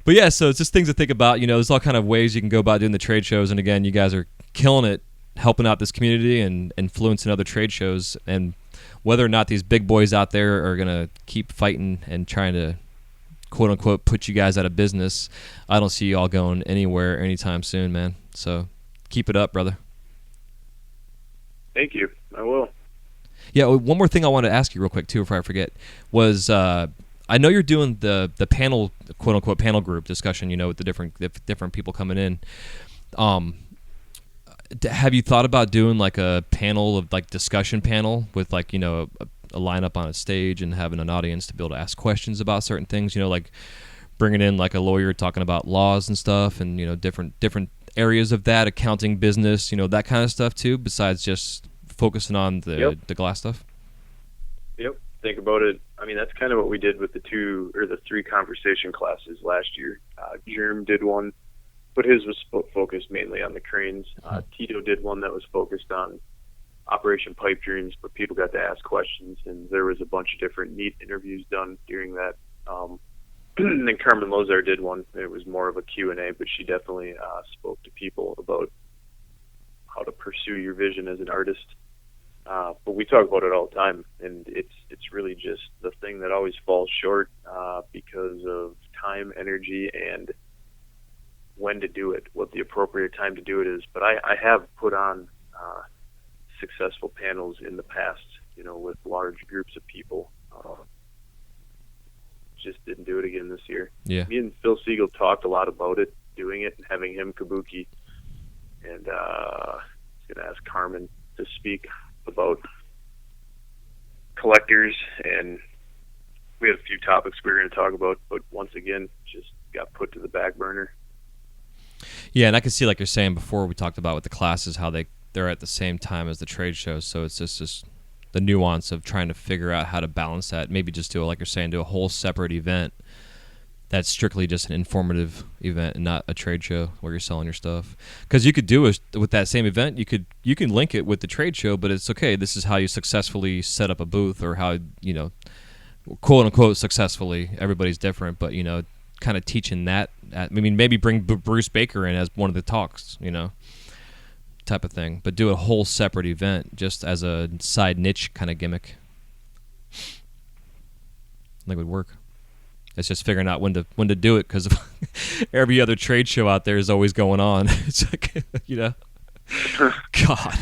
But yeah, so it's just things to think about. There's all kind of ways you can go about doing the trade shows. And again, you guys are killing it, helping out this community and influencing other trade shows. And whether or not these big boys out there are going to keep fighting and trying to, quote unquote, put you guys out of business, I don't see you all going anywhere anytime soon, man. So keep it up, brother. Thank you. I will. Yeah, one more thing I wanted to ask you real quick, too, before I forget, was I know you're doing the panel, quote unquote, panel group discussion, with the different people coming in. Have you thought about doing like a panel of like discussion panel with like a lineup on a stage and having an audience to be able to ask questions about certain things? Like bringing in like a lawyer talking about laws and stuff, and different areas of that, accounting, business, that kind of stuff too. Besides just focusing on the glass stuff. Yep. Think about it. I mean, that's kind of what we did with the 2 or the 3 conversation classes last year. Germ did one, but his was focused mainly on the cranes. Tito did one that was focused on Operation Pipe Dreams, but people got to ask questions, and there was a bunch of different neat interviews done during that. And then Carmen Lozar did one. It was more of a Q&A, but she definitely spoke to people about how to pursue your vision as an artist. But we talk about it all the time, and it's really just the thing that always falls short because of time, energy, and when to do it, what the appropriate time to do it is. But I have put on successful panels in the past, with large groups of people. Just didn't do it again this year. Yeah. Me and Phil Siegel talked a lot about it, doing it, and having him kabuki. And I was going to ask Carmen to speak about collectors, and we had a few topics we were going to talk about, but once again, just got put to the back burner. Yeah, and I can see, like you're saying before, we talked about with the classes, how they're at the same time as the trade shows, so it's just the nuance of trying to figure out how to balance that. Maybe just do, like you're saying, do a whole separate event that's strictly just an informative event and not a trade show where you're selling your stuff. Because you could do it with that same event. You can link it with the trade show, but it's okay. This is how you successfully set up a booth, or how, quote unquote successfully. Everybody's different, but kind of teaching that. Maybe bring Bruce Baker in as one of the talks, type of thing. But do a whole separate event just as a side niche kind of gimmick. I think it would work. It's just figuring out when to do it, because every other trade show out there is always going on. It's like, God.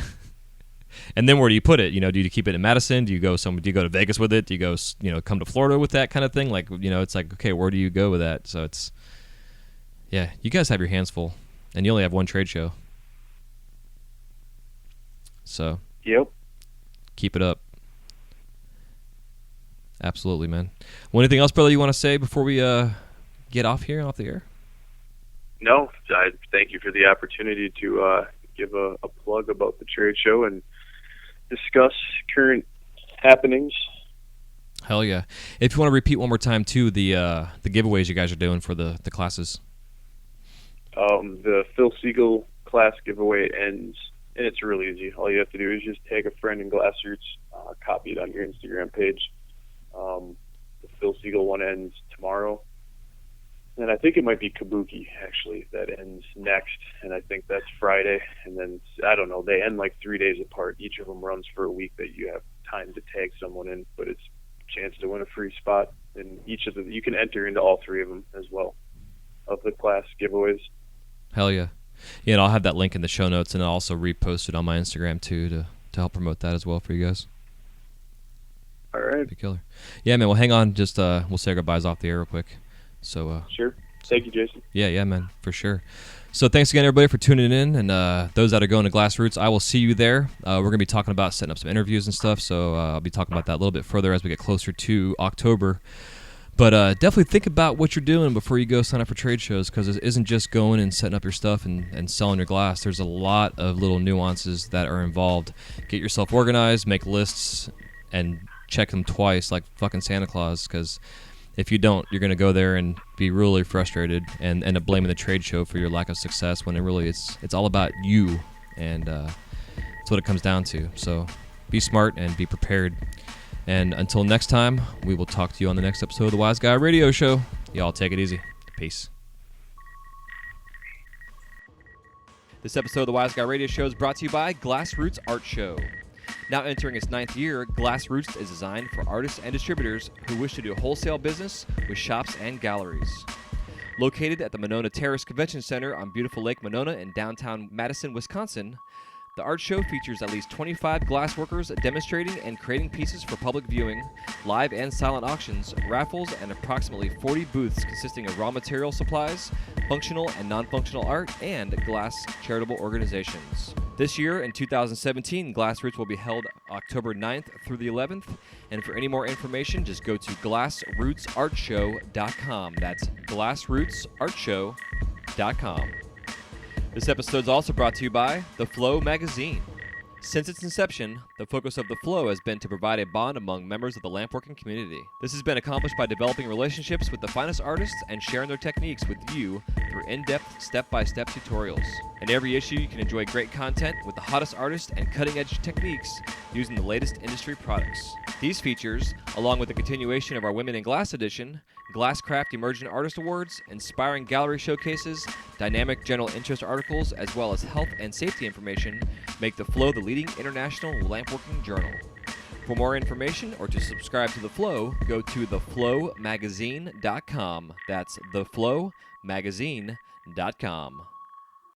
And then where do you put it? Do you keep it in Madison? Do you go to Vegas with it? Do you go, come to Florida with that kind of thing? Like, it's like, okay, where do you go with that? So it's, yeah, you guys have your hands full, and you only have one trade show. So, Yep. Keep it up. Absolutely, man. Well, anything else, brother, you want to say before we get off the air? No, I thank you for the opportunity to give a plug about the trade show and discuss current happenings. Hell yeah. If you want to repeat one more time, too, the giveaways you guys are doing for the classes. The Phil Siegel class giveaway ends, and it's really easy. All you have to do is just tag a friend in Glassroots, copy it on your Instagram page. The Phil Siegel one ends tomorrow, and I think it might be Kabuki actually that ends next, and I think that's Friday. And then I don't know, they end like 3 days apart. Each of them runs for a week that you have time to tag someone in, but it's a chance to win a free spot. And each of them, you can enter into all three of them as well, of the class giveaways. Hell yeah. Yeah, and I'll have that link in the show notes, and I'll also repost it on my Instagram too to help promote that as well for you guys. All right. Be killer. Yeah, man. Well, hang on. Just we'll say our goodbyes off the air real quick. So. Sure. Thank you, Jason. Yeah, man, for sure. So thanks again, everybody, for tuning in, and those that are going to Glassroots, I will see you there. We're going to be talking about setting up some interviews and stuff, so I'll be talking about that a little bit further as we get closer to October. But definitely think about what you're doing before you go sign up for trade shows, because it isn't just going and setting up your stuff and selling your glass. There's a lot of little nuances that are involved. Get yourself organized, make lists, and check them twice like fucking Santa Claus, because if you don't, you're going to go there and be really frustrated and end up blaming the trade show for your lack of success, when it really it's all about you, and that's what it comes down to. So be smart and be prepared. And until next time, we will talk to you on the next episode of the Wise Guy Radio Show. Y'all take it easy. Peace. This episode of the Wise Guy Radio Show is brought to you by Glassroots Art Show. Now entering its 9th year, Glassroots is designed for artists and distributors who wish to do wholesale business with shops and galleries. Located at the Monona Terrace Convention Center on beautiful Lake Monona in downtown Madison, Wisconsin, the art show features at least 25 glassworkers demonstrating and creating pieces for public viewing, live and silent auctions, raffles, and approximately 40 booths consisting of raw material supplies, functional and non-functional art, and glass charitable organizations. This year, in 2017, Glassroots will be held October 9th through the 11th, and for any more information, just go to glassrootsartshow.com. That's glassrootsartshow.com. This episode is also brought to you by The Flow magazine. Since its inception, the focus of The Flow has been to provide a bond among members of the lampworking community. This has been accomplished by developing relationships with the finest artists and sharing their techniques with you through in-depth, step-by-step tutorials. In every issue, you can enjoy great content with the hottest artists and cutting-edge techniques using the latest industry products. These features, along with the continuation of our Women in Glass edition, Glasscraft Emerging Artist Awards, inspiring gallery showcases, dynamic general interest articles, as well as health and safety information, make The Flow the leading international lampworking journal. For more information or to subscribe to The Flow, go to theflowmagazine.com. That's theflowmagazine.com.